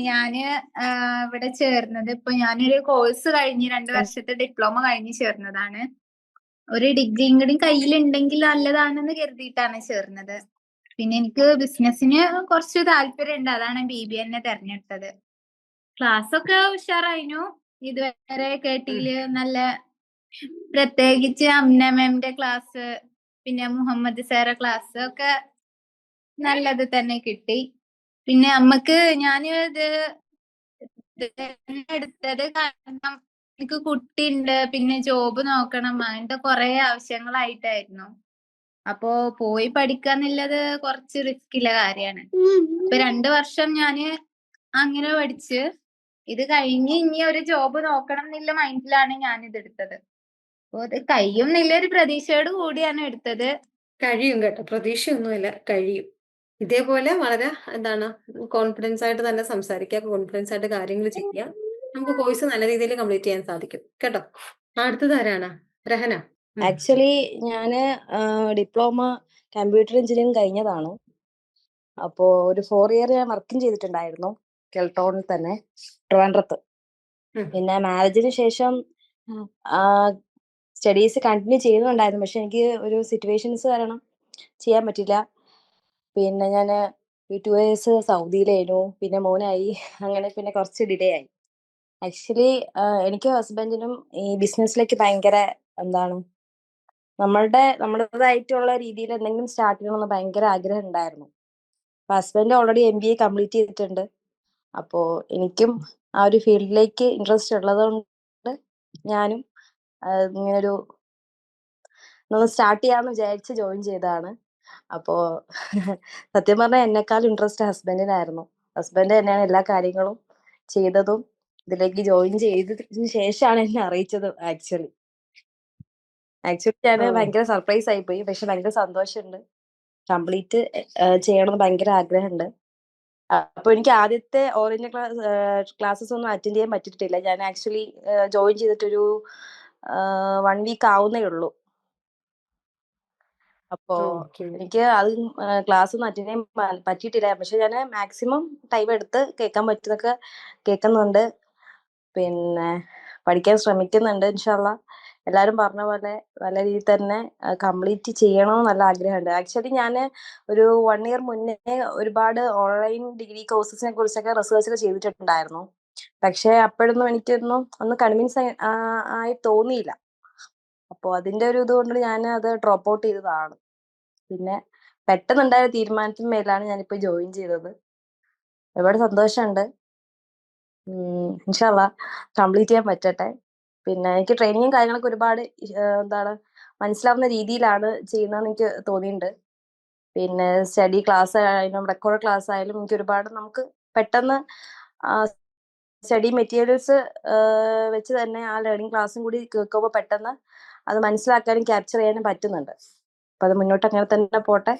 ഇവിടെ ചേർന്നത് ഇപ്പൊ ഞാനൊരു കോഴ്സ് കഴിഞ്ഞ് 2 വർഷത്തെ ഡിപ്ലോമ കഴിഞ്ഞ് ചേർന്നതാണ്. ഒരു ഡിഗ്രിയും കൂടി കയ്യിലുണ്ടെങ്കിൽ നല്ലതാണെന്ന് കരുതിയിട്ടാണ് ചേർന്നത്. പിന്നെ എനിക്ക് ബിസിനസ്സിന് കുറച്ച് താല്പര്യമുണ്ട്, അതാണ് BBA തന്നെ തെരഞ്ഞെടുത്തത്. ക്ലാസ് ഒക്കെ ഉഷാറായിരുന്നു. ഇതുവരെ കേട്ടിയില് നല്ല, പ്രത്യേകിച്ച് അമ്ന മാമിന്റെ ക്ലാസ് പിന്നെ മുഹമ്മദ് സാറെ ക്ലാസ് ഒക്കെ നല്ലത് തന്നെ കിട്ടി. പിന്നെ ഞാനിത് എടുത്തത് കാരണം എനിക്ക് കുട്ടിയുണ്ട്, പിന്നെ ജോബ് നോക്കണം, അങ്ങനത്തെ കുറെ ആവശ്യങ്ങളായിട്ടായിരുന്നു. അപ്പോ പോയി പഠിക്കാന്നുള്ളത് കുറച്ച് റിസ്ക്കുള്ള കാര്യമാണ്. ഇപ്പൊ 2 വർഷം ഞാന് അങ്ങനെ പഠിച്ച് ഇത് കഴിഞ്ഞ് ഇനി ഒരു ജോബ് നോക്കണം എന്നുള്ള മൈൻഡിലാണ് ഞാൻ ഇത് എടുത്തത്. അപ്പൊ ഇത് കഴിയും എന്നുള്ളൊരു പ്രതീക്ഷയോട് കൂടിയാണ് എടുത്തത്. കഴിയും കേട്ടോ, പ്രതീക്ഷയൊന്നുമില്ല, കഴിയും. ഇതേപോലെ വളരെ കോൺഫിഡൻസ് ആയിട്ട് തന്നെ സംസാരിക്കുക, കോൺഫിഡൻസ് ആയിട്ട് കാര്യങ്ങൾ ചെയ്യുക. നമുക്ക് കോഴ്സ് നല്ല രീതിയിൽ കംപ്ലീറ്റ് ചെയ്യാൻ സാധിക്കും കേട്ടോ. അടുത്തത് ആരാണ്? രഹന. ആക്ച്വലി ഞാന് ഡിപ്ലോമ കമ്പ്യൂട്ടർ എഞ്ചിനീയറിംഗ് കഴിഞ്ഞതാണ്. അപ്പോ ഒരു 4 ഇയർ ഞാൻ വർക്കും ചെയ്തിട്ടുണ്ടായിരുന്നു കെൽട്രോണിൽ തന്നെ, ട്രിവാൻഡ്രത്ത്. പിന്നെ മാരേജിന് ശേഷം സ്റ്റഡീസ് കണ്ടിന്യൂ ചെയ്യുന്നുണ്ടായിരുന്നു. പക്ഷെ എനിക്ക് ഒരു സിറ്റുവേഷൻസ് കാരണം ചെയ്യാൻ പറ്റില്ല. പിന്നെ ഞാൻ ഈ 2 ഇയേഴ്സ് സൗദിയിലായിരുന്നു, പിന്നെ മോനായി, അങ്ങനെ പിന്നെ കുറച്ച് ഡിലേ ആയി. ആക്ച്വലി എനിക്ക് ഹസ്ബൻഡിനും ഈ ബിസിനസ്സിലേക്ക് ഭയങ്കര നമ്മുടേതായിട്ടുള്ള രീതിയിൽ എന്തെങ്കിലും സ്റ്റാർട്ട് ചെയ്യണമെന്ന് ഭയങ്കര ആഗ്രഹം ഉണ്ടായിരുന്നു. അപ്പൊ ഹസ്ബൻഡ് ഓൾറെഡി MBA കംപ്ലീറ്റ് ചെയ്തിട്ടുണ്ട്. അപ്പോ എനിക്കും ആ ഒരു ഫീൽഡിലേക്ക് ഇൻട്രസ്റ്റ് ഉള്ളത് കൊണ്ട് ഞാനും ഇങ്ങനൊരു സ്റ്റാർട്ട് ചെയ്യാന്ന് വിചാരിച്ച് ജോയിൻ ചെയ്തതാണ്. അപ്പോ സത്യം പറഞ്ഞാൽ എന്നെക്കാൾ ഇൻട്രസ്റ്റ് ഹസ്ബൻഡിനായിരുന്നു. ഹസ്ബൻഡ് തന്നെയാണ് എല്ലാ കാര്യങ്ങളും ചെയ്തതും ഇതിലേക്ക് ജോയിൻ ചെയ്തതിന് ശേഷമാണ് എന്നെ അറിയിച്ചത്. ആക്ച്വലി ഞാൻ ഭയങ്കര സർപ്രൈസ് ആയിപ്പോയി. പക്ഷെ ഭയങ്കര സന്തോഷമുണ്ട്, കംപ്ലീറ്റ് ചെയ്യണമെന്ന് ഭയങ്കര ആഗ്രഹമുണ്ട്. അപ്പൊ എനിക്ക് ആദ്യത്തെ ഓറിയന്റൽ ക്ലാസ്സസ് ഒന്നും അറ്റൻഡ് ചെയ്യാൻ പറ്റിയിട്ടില്ല. ഞാൻ ആക്ച്വലി ജോയിൻ ചെയ്തിട്ടൊരു 1 വീക്ക് ആവുന്നേ ഉള്ളൂ. അപ്പോ എനിക്ക് അത് ക്ലാസ് ഒന്നും അറ്റൻഡ് ചെയ്യാൻ പറ്റിയിട്ടില്ല. പക്ഷെ ഞാൻ മാക്സിമം ടൈം എടുത്ത് കേൾക്കാൻ പറ്റുന്നൊക്കെ കേൾക്കുന്നുണ്ട്, പിന്നെ പഠിക്കാൻ ശ്രമിക്കുന്നുണ്ട്. ഇൻഷാല്ലാ എല്ലാവരും പറഞ്ഞ പോലെ നല്ല രീതിയിൽ തന്നെ കംപ്ലീറ്റ് ചെയ്യണമെന്ന് നല്ല ആഗ്രഹമുണ്ട്. ആക്ച്വലി ഞാൻ ഒരു 1 ഇയർ മുന്നേ ഒരുപാട് ഓൺലൈൻ ഡിഗ്രി കോഴ്സസിനെ കുറിച്ചൊക്കെ റിസർച്ച് ഒക്കെ ചെയ്തിട്ടുണ്ടായിരുന്നു. പക്ഷെ അപ്പോഴൊന്നും ഒന്ന് കൺവിൻസ് ആയി തോന്നിയില്ല. അപ്പോൾ അതിന്റെ ഒരു ഇതുകൊണ്ട് ഞാൻ അത് ഡ്രോപ്പ് ഔട്ട് ചെയ്തതാണ്. പിന്നെ പെട്ടെന്നുണ്ടായ തീരുമാനത്തിന് മേലാണ് ഞാനിപ്പോ ജോയിൻ ചെയ്തത്. ഒരുപാട് സന്തോഷമുണ്ട്. ഇൻഷാല്ലാ കംപ്ലീറ്റ് ചെയ്യാൻ പറ്റട്ടെ. പിന്നെ എനിക്ക് ട്രെയിനിങ്ങും കാര്യങ്ങളൊക്കെ ഒരുപാട് എന്താണ് മനസ്സിലാവുന്ന രീതിയിലാണ് ചെയ്യുന്നതെന്ന് എനിക്ക് തോന്നിയിട്ടുണ്ട്. പിന്നെ സ്റ്റഡി ക്ലാസ് ആയാലും റെക്കോർഡ് ക്ലാസ് ആയാലും എനിക്ക് ഒരുപാട് നമുക്ക് പെട്ടെന്ന് സ്റ്റഡി മെറ്റീരിയൽസ് വെച്ച് തന്നെ ആ ലേണിംഗ് ക്ലാസ്സും കൂടി കേൾക്കുമ്പോൾ പെട്ടെന്ന് അത് മനസ്സിലാക്കാനും ക്യാപ്ചർ ചെയ്യാനും പറ്റുന്നുണ്ട്. അപ്പൊ അത് മുന്നോട്ട് അങ്ങനെ തന്നെ പോട്ടെ.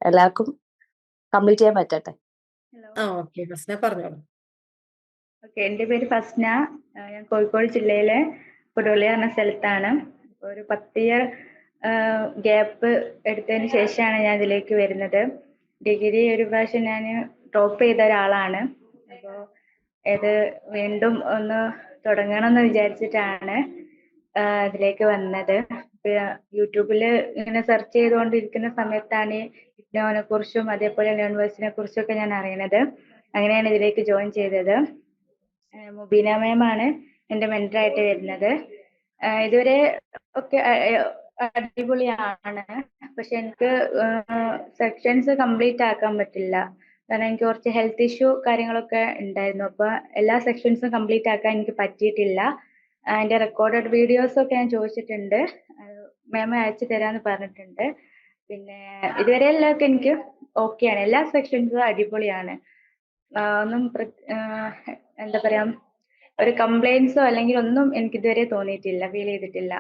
എല്ലാവർക്കും കംപ്ലീറ്റ് ചെയ്യാൻ പറ്റട്ടെ. ആ ഓക്കെ ഫസ്ന പറഞ്ഞോളൂ. ഓക്കെ, എൻ്റെ പേര് ഫസ്ന. ഞാൻ കോഴിക്കോട് ജില്ലയിലെ കൊടുവള്ളി എന്ന സ്ഥലത്താണ്. ഒരു 10 ഇയർ ഗ്യാപ്പ് എടുത്തതിന് ശേഷമാണ് ഞാൻ ഇതിലേക്ക് വരുന്നത്. ഡിഗ്രി ഒരു പ്രാവശ്യം ഞാൻ ഡ്രോപ്പ് ചെയ്ത ഒരാളാണ്. അപ്പോൾ ഇത് വീണ്ടും ഒന്ന് തുടങ്ങണം എന്ന് വിചാരിച്ചിട്ടാണ് ഇതിലേക്ക് വന്നത്. യൂട്യൂബിൽ ഇങ്ങനെ സെർച്ച് ചെയ്തുകൊണ്ടിരിക്കുന്ന സമയത്താണ് ഇഗ്നോനെ കുറിച്ചും അതേപോലെ ലേൺവേഴ്സിനെ കുറിച്ചൊക്കെ ഞാൻ അറിയണത്. അങ്ങനെയാണ് ഇതിലേക്ക് ജോയിൻ ചെയ്തത്. മുബീന മാമാണ് എൻ്റെ മെന്ററായിട്ട് വരുന്നത്. ഇതുവരെ ഒക്കെ അടിപൊളിയാണ്. പക്ഷെ എനിക്ക് സെക്ഷൻസ് കംപ്ലീറ്റ് ആക്കാൻ പറ്റില്ല. കാരണം എനിക്ക് കുറച്ച് ഹെൽത്ത് ഇഷ്യൂ കാര്യങ്ങളൊക്കെ ഉണ്ടായിരുന്നു. അപ്പൊ എല്ലാ സെക്ഷൻസും കംപ്ലീറ്റ് ആക്കാൻ എനിക്ക് പറ്റിയിട്ടില്ല. അതിന്റെ റെക്കോർഡഡ് വീഡിയോസ് ഒക്കെ ഞാൻ ചോദിച്ചിട്ടുണ്ട്. മാം അയച്ചു തരാന്ന് പറഞ്ഞിട്ടുണ്ട്. പിന്നെ ഇതുവരെ എല്ലാവർക്കും എനിക്ക് ഓക്കെയാണ്. എല്ലാ സെക്ഷൻസും അടിപൊളിയാണ്. ഒന്നും എന്താ പറയാ, ഒരു കംപ്ലൈൻസോ അല്ലെങ്കിൽ ഒന്നും എനിക്ക് ഇതുവരെ തോന്നിയിട്ടില്ല, ഫീൽ ചെയ്തിട്ടില്ല.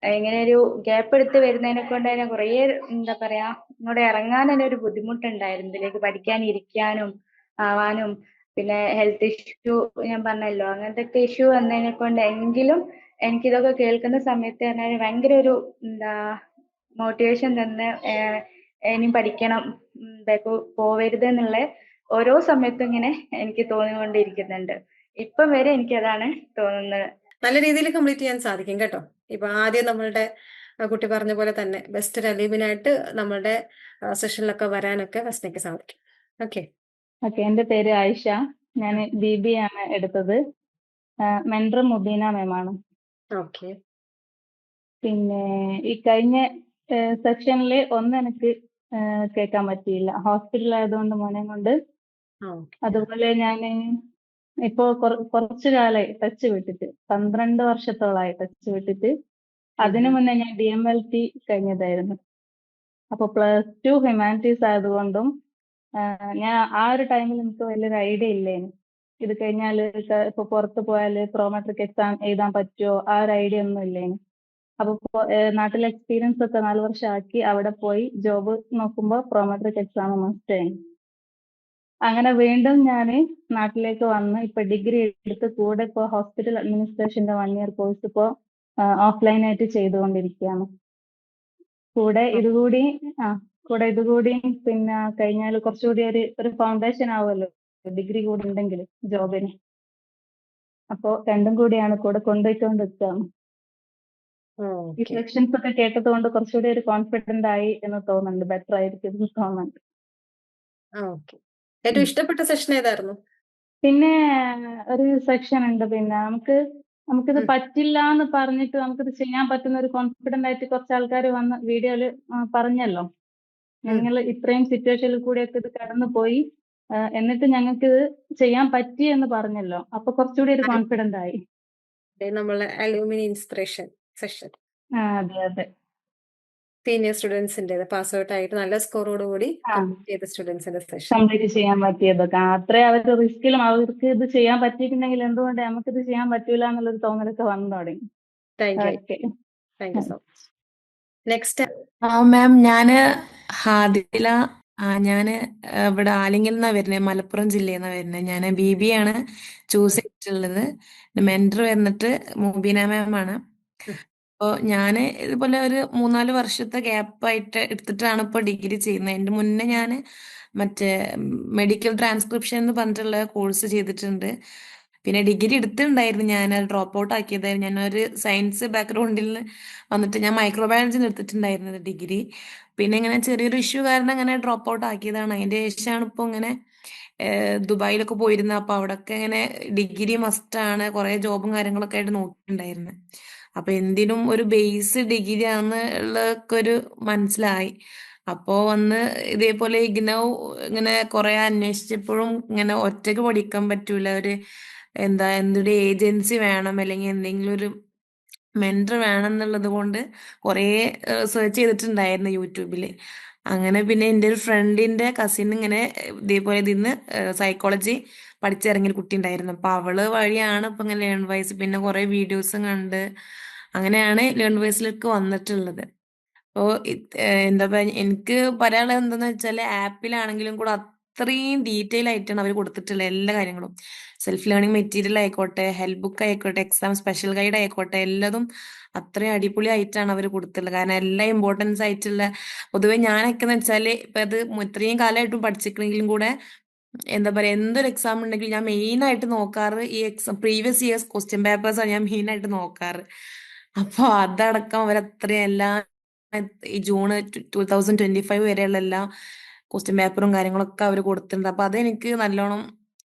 ഇങ്ങനെ ഒരു ഗ്യാപ്പ് എടുത്ത് വരുന്നതിനെ കൊണ്ട് തന്നെ കുറേ എന്താ പറയാ ഇങ്ങോട്ട് ഇറങ്ങാൻ തന്നെ ഒരു ബുദ്ധിമുട്ടുണ്ടായിരുന്നു. ഇതിലേക്ക് പഠിക്കാൻ ഇരിക്കാനും ആവാനും. പിന്നെ ഹെൽത്ത് ഇഷ്യൂ ഞാൻ പറഞ്ഞല്ലോ, അങ്ങനത്തെ ഒക്കെ ഇഷ്യൂ വന്നതിനെ കൊണ്ട് എങ്കിലും എനിക്കിതൊക്കെ കേൾക്കുന്ന സമയത്ത് പറഞ്ഞാൽ ഭയങ്കര ഒരു എന്താ മോട്ടിവേഷൻ തന്നെ ഇനിയും പഠിക്കണം, ബാക്ക് പോവരുത് എന്നുള്ള ഓരോ സമയത്തും ഇങ്ങനെ എനിക്ക് തോന്നിക്കൊണ്ടിരിക്കുന്നുണ്ട്. ഇപ്പം വരെ എനിക്ക് അതാണ് തോന്നുന്നത്. നല്ല രീതിയിൽ കംപ്ലീറ്റ് ചെയ്യാൻ സാധിക്കും കേട്ടോ. ഇപ്പൊ ആദ്യം നമ്മളുടെ കുട്ടി പറഞ്ഞ പോലെ തന്നെ ബെസ്റ്റ് ഒരു അലീമിനായിട്ട് നമ്മളുടെ സെഷനിലൊക്കെ വരാനൊക്കെ ഫസ്നയ്ക്ക് സാധിക്കും. ഓക്കെ. ഓക്കെ, എൻ്റെ പേര് ആയിഷ. ഞാൻ BBA ആണ് എടുത്തത്. മെൻറ്റർ മുബീന മാമാണ്. ഓക്കെ. പിന്നെ ഈ കഴിഞ്ഞ സെക്ഷനിൽ ഒന്നും എനിക്ക് കേൾക്കാൻ പറ്റിയില്ല. ഹോസ്പിറ്റൽ ആയതുകൊണ്ട് മോനെ കൊണ്ട്. അതുപോലെ ഞാൻ ഇപ്പോ കുറച്ചു കാലമായി ടച്ച് വിട്ടിട്ട്, 12 വർഷത്തോളമായി ടച്ച് വിട്ടിട്ട്. അതിനു മുന്നേ ഞാൻ DMLT കഴിഞ്ഞതായിരുന്നു. അപ്പൊ +2 ഹ്യൂമാനിറ്റീസ് ആയതുകൊണ്ടും ഞാൻ ആ ഒരു ടൈമിൽ എനിക്ക് വലിയൊരു ഐഡിയ ഇല്ലേനു. ഇത് കഴിഞ്ഞാൽ ഇപ്പൊ പുറത്ത് പോയാൽ പ്രോമെട്രിക് എക്സാം എഴുതാൻ പറ്റുമോ, ആ ഒരു ഐഡിയ ഒന്നും ഇല്ലേനു. അപ്പൊ നാട്ടിലെ എക്സ്പീരിയൻസ് ഒക്കെ 4 വർഷം ആക്കി അവിടെ പോയി ജോബ് നോക്കുമ്പോൾ പ്രോമെട്രിക് എക്സാം മസ്റ്റ് ആയി. അങ്ങനെ വീണ്ടും ഞാൻ നാട്ടിലേക്ക് വന്ന് ഇപ്പൊ ഡിഗ്രി എടുത്ത് കൂടെ ഇപ്പൊ ഹോസ്പിറ്റൽ അഡ്മിനിസ്ട്രേഷന്റെ 1 ഇയർ കോഴ്സ് ഇപ്പോ ഓഫ്ലൈൻ ആയിട്ട് ചെയ്തുകൊണ്ടിരിക്കുകയാണ്. കൂടെ ഇതുകൂടി പിന്നെ കഴിഞ്ഞാൽ കുറച്ചുകൂടി ഒരു ഫൗണ്ടേഷൻ ആവുമല്ലോ ഡിഗ്രി കൂടി ഉണ്ടെങ്കിൽ ജോബിന്. അപ്പോ രണ്ടും കൂടിയാണ് കൂടെ കൊണ്ടുപോയിക്കൊണ്ടിരിക്കുകയാണ്. ഈ സെക്ഷൻസ് ഒക്കെ കേട്ടത് കൊണ്ട് കുറച്ചുകൂടി ഒരു കോൺഫിഡന്റ് ആയി എന്ന് തോന്നുന്നുണ്ട്. ബെറ്റർ ആയിരിക്കും എന്ന് തോന്നുന്നുണ്ട്. ഏറ്റവും ഇഷ്ടപ്പെട്ട സെഷൻ ഏതായിരുന്നു? പിന്നെ ഒരു സെക്ഷൻ ഉണ്ട്, പിന്നെ നമുക്കിത് പറ്റില്ല എന്ന് പറഞ്ഞിട്ട് നമുക്കിത് ചെയ്യാൻ പറ്റുന്ന ഒരു കോൺഫിഡന്റ് ആയിട്ട് കുറച്ച് ആൾക്കാർ വന്ന് വീഡിയോയില് പറഞ്ഞല്ലോ, ഞങ്ങൾ ഇത്രയും സിറ്റുവേഷനിൽ കൂടെയൊക്കെ ഇത് കടന്നു പോയി എന്നിട്ട് ഞങ്ങൾക്ക് ഇത് ചെയ്യാൻ പറ്റി എന്ന് പറഞ്ഞല്ലോ. അപ്പൊ കുറച്ചുകൂടി ഒരു കോൺഫിഡന്റ് ആയി. നമ്മളെ അലൂമിനി ഇൻസ്പിറേഷൻ സെഷൻ. അതെ. സീനിയർ സ്റ്റുഡൻസിന്റെ പാസ് ഔട്ട് ആയിട്ട് നല്ല സ്കോറോട് കൂടി കംപ്ലീറ്റ് ചെയ്ത സ്റ്റുഡൻസിന്റെ സെഷൻ കംപ്ലീറ്റ് ചെയ്യാൻ പറ്റിയതൊക്കെ അത്രയും അവരുടെ റിസ്കിലും അവർക്ക് ഇത് ചെയ്യാൻ പറ്റിയിട്ടുണ്ടെങ്കിൽ എന്തുകൊണ്ട് നമുക്കിത് ചെയ്യാൻ പറ്റൂല എന്നുള്ളൊരു തോന്നലൊക്കെ വന്നു തുടങ്ങി. Thank you so much. Next. Ma'am, ഞാന് ഹാദില. ഞാന് ഇവിടെ ആലിംഗിൽ നിന്നാ വരുന്നത്, മലപ്പുറം ജില്ലയിൽ നിന്നാ വരുന്നത്. ഞാൻ BBA ആണ് ചൂസ് ചെയ്തിട്ടുള്ളത്. മെന്റർ വന്നിട്ട് മുബീന മാം ആണ്. അപ്പോൾ ഞാൻ ഇതുപോലെ ഒരു 3-4 വർഷത്തെ ഗ്യാപ്പായിട്ട് എടുത്തിട്ടാണ് ഇപ്പോൾ ഡിഗ്രി ചെയ്യുന്നത്. എൻ്റെ മുന്നേ ഞാൻ മറ്റേ മെഡിക്കൽ ട്രാൻസ്ക്രിപ്ഷൻ എന്ന് പറഞ്ഞിട്ടുള്ള കോഴ്സ് ചെയ്തിട്ടുണ്ട്. പിന്നെ ഡിഗ്രി എടുത്തിട്ടുണ്ടായിരുന്നു, ഞാൻ ഡ്രോപ്പ് ഔട്ട് ആക്കിയതായിരുന്നു. ഞാനൊരു സയൻസ് ബാക്ക്ഗ്രൗണ്ടിൽ വന്നിട്ട് ഞാൻ മൈക്രോബയോളജി എടുത്തിട്ടുണ്ടായിരുന്നത് ഡിഗ്രി. പിന്നെ ഇങ്ങനെ ചെറിയൊരു ഇഷ്യൂ കാരണം അങ്ങനെ ഡ്രോപ്പ് ഔട്ട് ആക്കിയതാണ്. അതിൻ്റെ ശേഷമാണ് ഇപ്പോൾ ഇങ്ങനെ ദുബായിലൊക്കെ പോയിരുന്നത്. അപ്പോൾ അവിടെയൊക്കെ ഇങ്ങനെ ഡിഗ്രി മസ്റ്റാണ്, കുറേ ജോബും കാര്യങ്ങളൊക്കെ ആയിട്ട് നോക്കിയിട്ടുണ്ടായിരുന്നു. അപ്പൊ എന്തിനും ഒരു ബേസ് ഡിഗ്രി ആണെന്നുള്ളതൊക്കെ ഒരു മനസ്സിലായി. അപ്പോ വന്ന് ഇതേപോലെ ഇഗ്നൗ ഇങ്ങനെ കുറെ അന്വേഷിച്ചപ്പോഴും ഇങ്ങനെ ഒറ്റയ്ക്ക് പഠിക്കാൻ പറ്റൂല, ഒരു എന്തൊരു ഏജൻസി വേണം അല്ലെങ്കിൽ എന്തെങ്കിലും ഒരു മെന്റർ വേണം എന്നുള്ളത് കൊണ്ട് കുറേ സെർച്ച് ചെയ്തിട്ടുണ്ടായിരുന്നു യൂട്യൂബിൽ. അങ്ങനെ പിന്നെ എൻ്റെ ഒരു ഫ്രണ്ടിന്റെ കസിൻ ഇങ്ങനെ ഇതേപോലെ ഇതിന്ന് സൈക്കോളജി പഠിച്ചിറങ്ങിയ ഒരു കുട്ടി ഉണ്ടായിരുന്നു. അപ്പൊ അവള് വഴിയാണ് ഇപ്പൊ ഇങ്ങനെ ലേൺ വൈസ് പിന്നെ കുറെ വീഡിയോസും കണ്ട് അങ്ങനെയാണ് ലേൺ വൈസിലേക്ക് വന്നിട്ടുള്ളത്. അപ്പോ എന്താ പറയാ, എനിക്ക് പറയാനുള്ളത് എന്താന്ന് വെച്ചാല് ആപ്പിലാണെങ്കിലും കൂടെ അത്രയും ഡീറ്റെയിൽ ആയിട്ടാണ് അവർ കൊടുത്തിട്ടുള്ളത് എല്ലാ കാര്യങ്ങളും. സെൽഫ് ലേണിംഗ് മെറ്റീരിയൽ ആയിക്കോട്ടെ, ഹെൽപ്പ് ബുക്ക് ആയിക്കോട്ടെ, എക്സാം സ്പെഷ്യൽ ഗൈഡ് ആയിക്കോട്ടെ, എല്ലാതും അത്രയും അടിപൊളി ആയിട്ടാണ് അവർ കൊടുത്തിട്ടുള്ളത്. കാരണം എല്ലാ ഇമ്പോർട്ടൻസ് ആയിട്ടുള്ള, പൊതുവെ ഞാനൊക്കെ എന്ന് വെച്ചാല് ഇപ്പൊ അത് ഇത്രയും കാലമായിട്ടും പഠിച്ചിട്ടുണ്ടെങ്കിലും കൂടെ എന്താ പറയാ, എന്തൊരു എക്സാം ഉണ്ടെങ്കിലും ഞാൻ മെയിൻ ആയിട്ട് നോക്കാറ് ഈ എക്സാം പ്രീവിയസ് ഇയേഴ്സ് ക്വസ്റ്റ്യൻ പേപ്പേഴ്സാണ് ഞാൻ മെയിൻ ആയിട്ട് നോക്കാറ്. അപ്പൊ അതടക്കം അവരത്രയും എല്ലാം ഈ ജൂൺ 2025 വരെയുള്ള എല്ലാ ക്വസ്റ്റ്യൻ പേപ്പറും കാര്യങ്ങളൊക്കെ അവർ കൊടുത്തിട്ടുണ്ട്. അപ്പൊ അതെനിക്ക് നല്ലോണം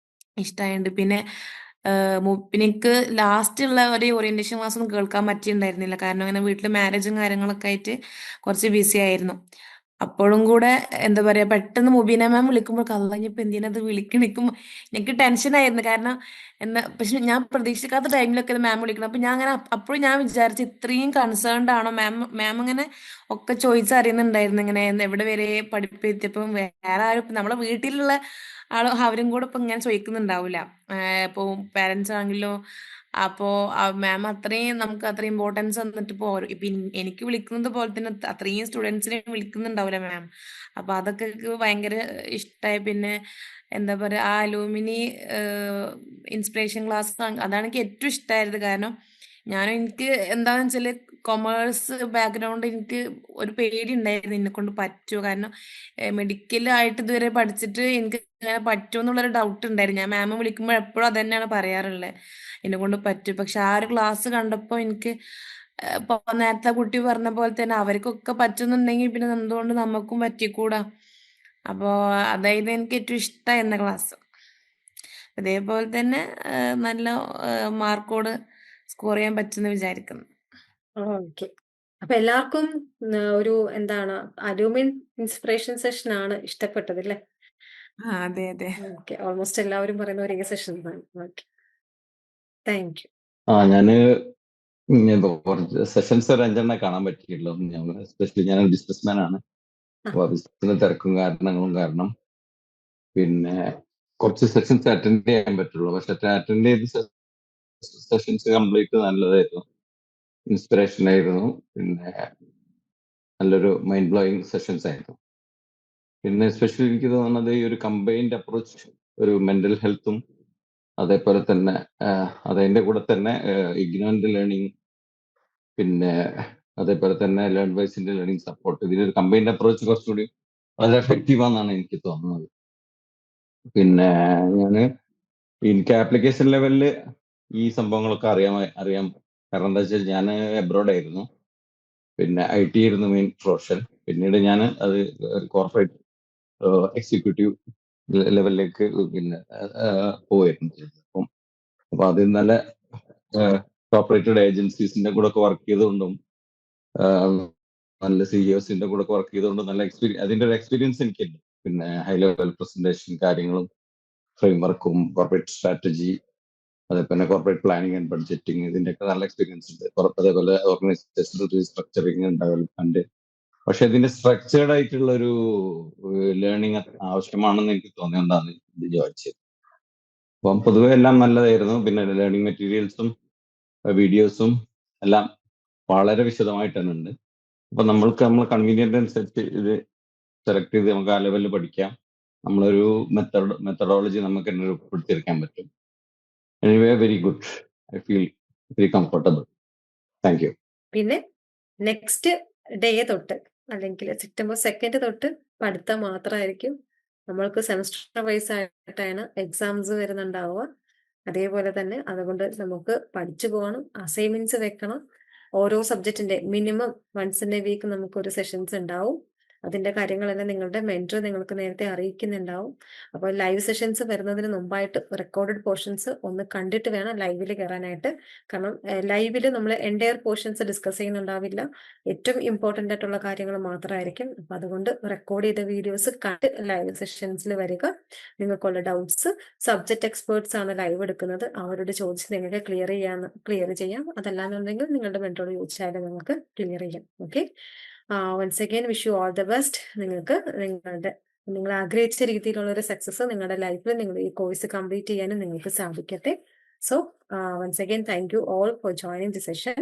ഇഷ്ടമായിട്ടുണ്ട്. പിന്നെ പിന്നെ എനിക്ക് ലാസ്റ്റ് ഉള്ള ഒരു ഓറിയന്റേഷൻ ക്ലാസ് ഒന്നും കേൾക്കാൻ പറ്റിയിട്ടുണ്ടായിരുന്നില്ല, കാരണം അങ്ങനെ വീട്ടിൽ മാരേജും കാര്യങ്ങളൊക്കെ ആയിട്ട് കുറച്ച് ബിസി ആയിരുന്നു. അപ്പോഴും കൂടെ എന്താ പറയാ, പെട്ടെന്ന് മുബീന മാം വിളിക്കുമ്പോൾ കള്ളഞ്ഞിപ്പോ എന്തിനത് വിളിക്കണിക്കും എനിക്ക് ടെൻഷനായിരുന്നു. കാരണം പക്ഷെ ഞാൻ പ്രതീക്ഷിക്കാത്ത ടൈമിലൊക്കെ മാം വിളിക്കണം. അപ്പൊ ഞാൻ അങ്ങനെ അപ്പോഴും ഞാൻ വിചാരിച്ചു ഇത്രയും കൺസേൺഡ് ആണോ മാം ഇങ്ങനെ ഒക്കെ ചോദിച്ചറിയുന്നുണ്ടായിരുന്നു, ഇങ്ങനെ എവിടെ വരെ പഠിപ്പ് എത്തിയപ്പം വേറെ ആരും നമ്മളെ വീട്ടിലുള്ള അവരും കൂടെ ഇപ്പൊ ഇങ്ങനെ ചോദിക്കുന്നുണ്ടാവില്ല, ഇപ്പൊ പാരന്റ്സ് ആണെങ്കിലോ. അപ്പോ മാം അത്രയും നമുക്ക് അത്രയും ഇമ്പോർട്ടൻസ് തന്നിട്ട് ഇപ്പൊ എനിക്ക് വിളിക്കുന്നത് പോലെ തന്നെ അത്രയും സ്റ്റുഡൻസിനെ വിളിക്കുന്നുണ്ടാവില്ല മാം. അപ്പൊ അതൊക്കെ എനിക്ക് ഭയങ്കര ഇഷ്ടമായി. പിന്നെ എന്താ പറയാ, ആ അലൂമിനി ഇൻസ്പിറേഷൻ ക്ലാസ് അതാണ് എനിക്ക് ഏറ്റവും ഇഷ്ടമായത്. കാരണം എനിക്ക് എന്താന്ന് വെച്ചാല് കൊമേഴ്സ് ബാക്ക്ഗ്രൗണ്ട്, എനിക്ക് ഒരു പേടി ഉണ്ടായിരുന്നു എന്നെ കൊണ്ട് പറ്റുമോ, കാരണം മെഡിക്കൽ ആയിട്ട് ഇതുവരെ പഠിച്ചിട്ട് എനിക്ക് അങ്ങനെ പറ്റുമോ എന്നുള്ളൊരു ഡൗട്ട് ഉണ്ടായിരുന്നു. ഞാൻ മാം വിളിക്കുമ്പോൾ എപ്പോഴും അത് തന്നെയാണ് പറയാറുള്ളത്, എന്നെ കൊണ്ട് പറ്റും. പക്ഷെ ആ ഒരു ക്ലാസ് കണ്ടപ്പോൾ എനിക്ക് ഇപ്പൊ നേരത്തെ കുട്ടി പറഞ്ഞ പോലെ തന്നെ അവർക്കൊക്കെ പറ്റുന്നുണ്ടെങ്കിൽ പിന്നെ എന്തുകൊണ്ട് നമുക്കും പറ്റിക്കൂടാ. അപ്പോ അതായത് എനിക്ക് ഏറ്റവും ഇഷ്ടമായിരുന്ന ക്ലാസ്. അതേപോലെ തന്നെ നല്ല മാർക്കോട് സ്കോർ ചെയ്യാൻ പറ്റുമെന്ന് വിചാരിക്കുന്നു. ഓക്കെ. അപ്പൊ എല്ലാവർക്കും ഒരു എന്താണ് അലൂമിൻ ഇൻസ്പിറേഷൻ സെഷൻ ആണ് ഇഷ്ടപ്പെട്ടത് അല്ലേ? അതെ അതെ. ഓക്കെ, ഓൾമോസ്റ്റ് എല്ലാവരും പറയുന്ന ഒരേ സെഷൻ ആണ്. Okay, thank you. ഞാന് കുറച്ച് സെഷൻസ് ഒരു 5 കാണാൻ പറ്റിയിട്ടുള്ളൂ. എസ്പെഷ്യലി ഞാൻ ബിസിനസ്മാൻ ആണ്. അപ്പൊ ബിസിനസിന് തിരക്കും കാരണങ്ങളും കാരണം പിന്നെ കുറച്ച് സെഷൻസ് അറ്റൻഡ് ചെയ്യാൻ പറ്റുള്ളൂ. പക്ഷെ അറ്റൻഡ് ചെയ്ത് സെഷൻസ് കംപ്ലീറ്റ് നല്ലതായിരുന്നു, ഇൻസ്പിറേഷൻ ആയിരുന്നു, പിന്നെ നല്ലൊരു മൈൻഡ് ബ്ലോയിങ് സെഷൻസ് ആയിരുന്നു. പിന്നെ എസ്പെഷ്യലി എനിക്ക് തോന്നുന്നത് ഈ ഒരു കമ്പൈൻഡ് അപ്രോച്ച്, ഒരു മെന്റൽ ഹെൽത്തും അതേപോലെ തന്നെ അതിന്റെ കൂടെ തന്നെ ഇഗ്നോന്റ് ലേണിംഗ്, പിന്നെ അതേപോലെ തന്നെ ലേൺ വൈസിന്റെ ലേണിംഗ് സപ്പോർട്ട്, ഇതിനൊരു കമ്പൈൻഡ് അപ്രോച്ച് കുറച്ചുകൂടി വളരെ എഫക്റ്റീവ് ആണെന്നാണ് എനിക്ക് തോന്നുന്നത്. പിന്നെ എനിക്ക് ആപ്ലിക്കേഷൻ ലെവലിൽ ഈ സംഭവങ്ങളൊക്കെ അറിയാം. കാരണം എന്താ വെച്ചാൽ ഞാൻ എബ്രോഡ് ആയിരുന്നു, പിന്നെ IT ആയിരുന്നു മെയിൻ പ്രൊഫഷൻ. പിന്നീട് ഞാൻ അത് കോർപ്പറേറ്റ് എക്സിക്യൂട്ടീവ് ലെവലിലേക്ക് പിന്നെ പോയിരുന്നു. അപ്പൊ അത് നല്ല കോർപ്പറേറ്റഡ് ഏജൻസീസിന്റെ കൂടെ ഒക്കെ വർക്ക് ചെയ്തുകൊണ്ടും നല്ല CEOസിന്റെ കൂടെ ഒക്കെ വർക്ക് ചെയ്തുകൊണ്ടും നല്ല അതിന്റെ ഒരു എക്സ്പീരിയൻസ് എനിക്കുണ്ട്. പിന്നെ ഹൈ ലെവൽ പ്രസന്റേഷൻ കാര്യങ്ങളും ഫ്രെയിംവർക്കും കോർപ്പറേറ്റ് സ്ട്രാറ്റജി, അതേപോലെ കോർപ്പറേറ്റ് പ്ലാനിങ് ആൻഡ് ബഡ്ജറ്റിംഗ്, ഇതിന്റെയൊക്കെ നല്ല എക്സ്പീരിയൻസ് ഉണ്ട്. അതേപോലെ ഓർഗനൈസേഷൻ റീസ്ട്രക്ചറിങ് ഡെവലപ്മെന്റ്. പക്ഷെ ഇതിന്റെ സ്ട്രക്ചേർഡ് ആയിട്ടുള്ള ഒരു ലേണിംഗ് ആവശ്യമാണെന്ന് എനിക്ക് തോന്നിയോണ്ടാണ് ഇത് ചോദിച്ചത്. അപ്പം പൊതുവെ എല്ലാം നല്ലതായിരുന്നു. പിന്നെ ലേണിംഗ് മെറ്റീരിയൽസും വീഡിയോസും എല്ലാം വളരെ വിശദമായിട്ട് തന്നെ ഉണ്ട്. അപ്പൊ നമ്മൾ കൺവീനിയന്റ് അനുസരിച്ച് ഇത് സെലക്ട് ചെയ്ത് നമുക്ക് ആ ലെവലിൽ പഠിക്കാം. നമ്മളൊരു മെത്തഡോളജി നമുക്ക് തന്നെ ഉൾപ്പെടുത്തിയെടുക്കാൻ പറ്റും. Anyway very good, I feel very comfortable. Thank you. പിന്നെ നെക്സ്റ്റ് ഡേ തൊട്ട് അല്ലെങ്കിൽ സെപ്റ്റംബർ 2 തൊട്ട് പഠിത്തം മാത്രമായിരിക്കും. നമ്മൾക്ക് സെമസ്റ്റർ വൈസ് ആയിട്ടാണ് എക്സാംസ് വരുന്നുണ്ടാവുക. അതേപോലെ തന്നെ അതുകൊണ്ട് നമുക്ക് പഠിച്ചു പോകണം, അസൈൻമെന്റ്സ് വെക്കണം. ഓരോ സബ്ജക്റ്റിന്റെ minimum once in a week നമുക്ക് ഒരു സെഷൻസ് ഉണ്ടാവും. അതിന്റെ കാര്യങ്ങളെല്ലാം നിങ്ങളുടെ മെന്റർ നിങ്ങൾക്ക് നേരത്തെ അറിയിക്കുന്നുണ്ടാവും. അപ്പോൾ ലൈവ് സെഷൻസ് വരുന്നതിന് മുമ്പായിട്ട് റെക്കോർഡഡ് പോർഷൻസ് ഒന്ന് കണ്ടിട്ട് വേണം ലൈവിൽ കയറാനായിട്ട്. കാരണം ലൈവിൽ നമ്മൾ എൻറ്റയർ പോർഷൻസ് ഡിസ്കസ് ചെയ്യുന്നുണ്ടാവില്ല, ഏറ്റവും ഇമ്പോർട്ടൻ്റ് ആയിട്ടുള്ള കാര്യങ്ങൾ മാത്രമായിരിക്കും. അപ്പം അതുകൊണ്ട് റെക്കോർഡ് ചെയ്ത വീഡിയോസ് കണ്ട് ലൈവ് സെഷൻസിൽ വരിക. നിങ്ങൾക്കുള്ള ഡൗട്ട്സ് സബ്ജക്ട് എക്സ്പേർട്സ് ആണ് ലൈവ് എടുക്കുന്നത്, അവരോട് ചോദിച്ച് നിങ്ങൾക്ക് ക്ലിയർ ചെയ്യാം. അതല്ലാന്നുണ്ടെങ്കിൽ നിങ്ങളുടെ മെന്ററോട് ചോദിച്ചാലും നിങ്ങൾക്ക് ക്ലിയർ ചെയ്യാം. Okay, once again wish you all the best. നിങ്ങൾക്ക് നിങ്ങൾ ആഗ്രഹിച്ച രീതിയിലുള്ള ഒരു സക്സസ് നിങ്ങളുടെ ലൈഫിൽ നിങ്ങൾ ഈ കോഴ്സ് കംപ്ലീറ്റ് ചെയ്യാനും നിങ്ങൾക്ക് സാധിക്കട്ടെ. So once again thank you all for joining the session.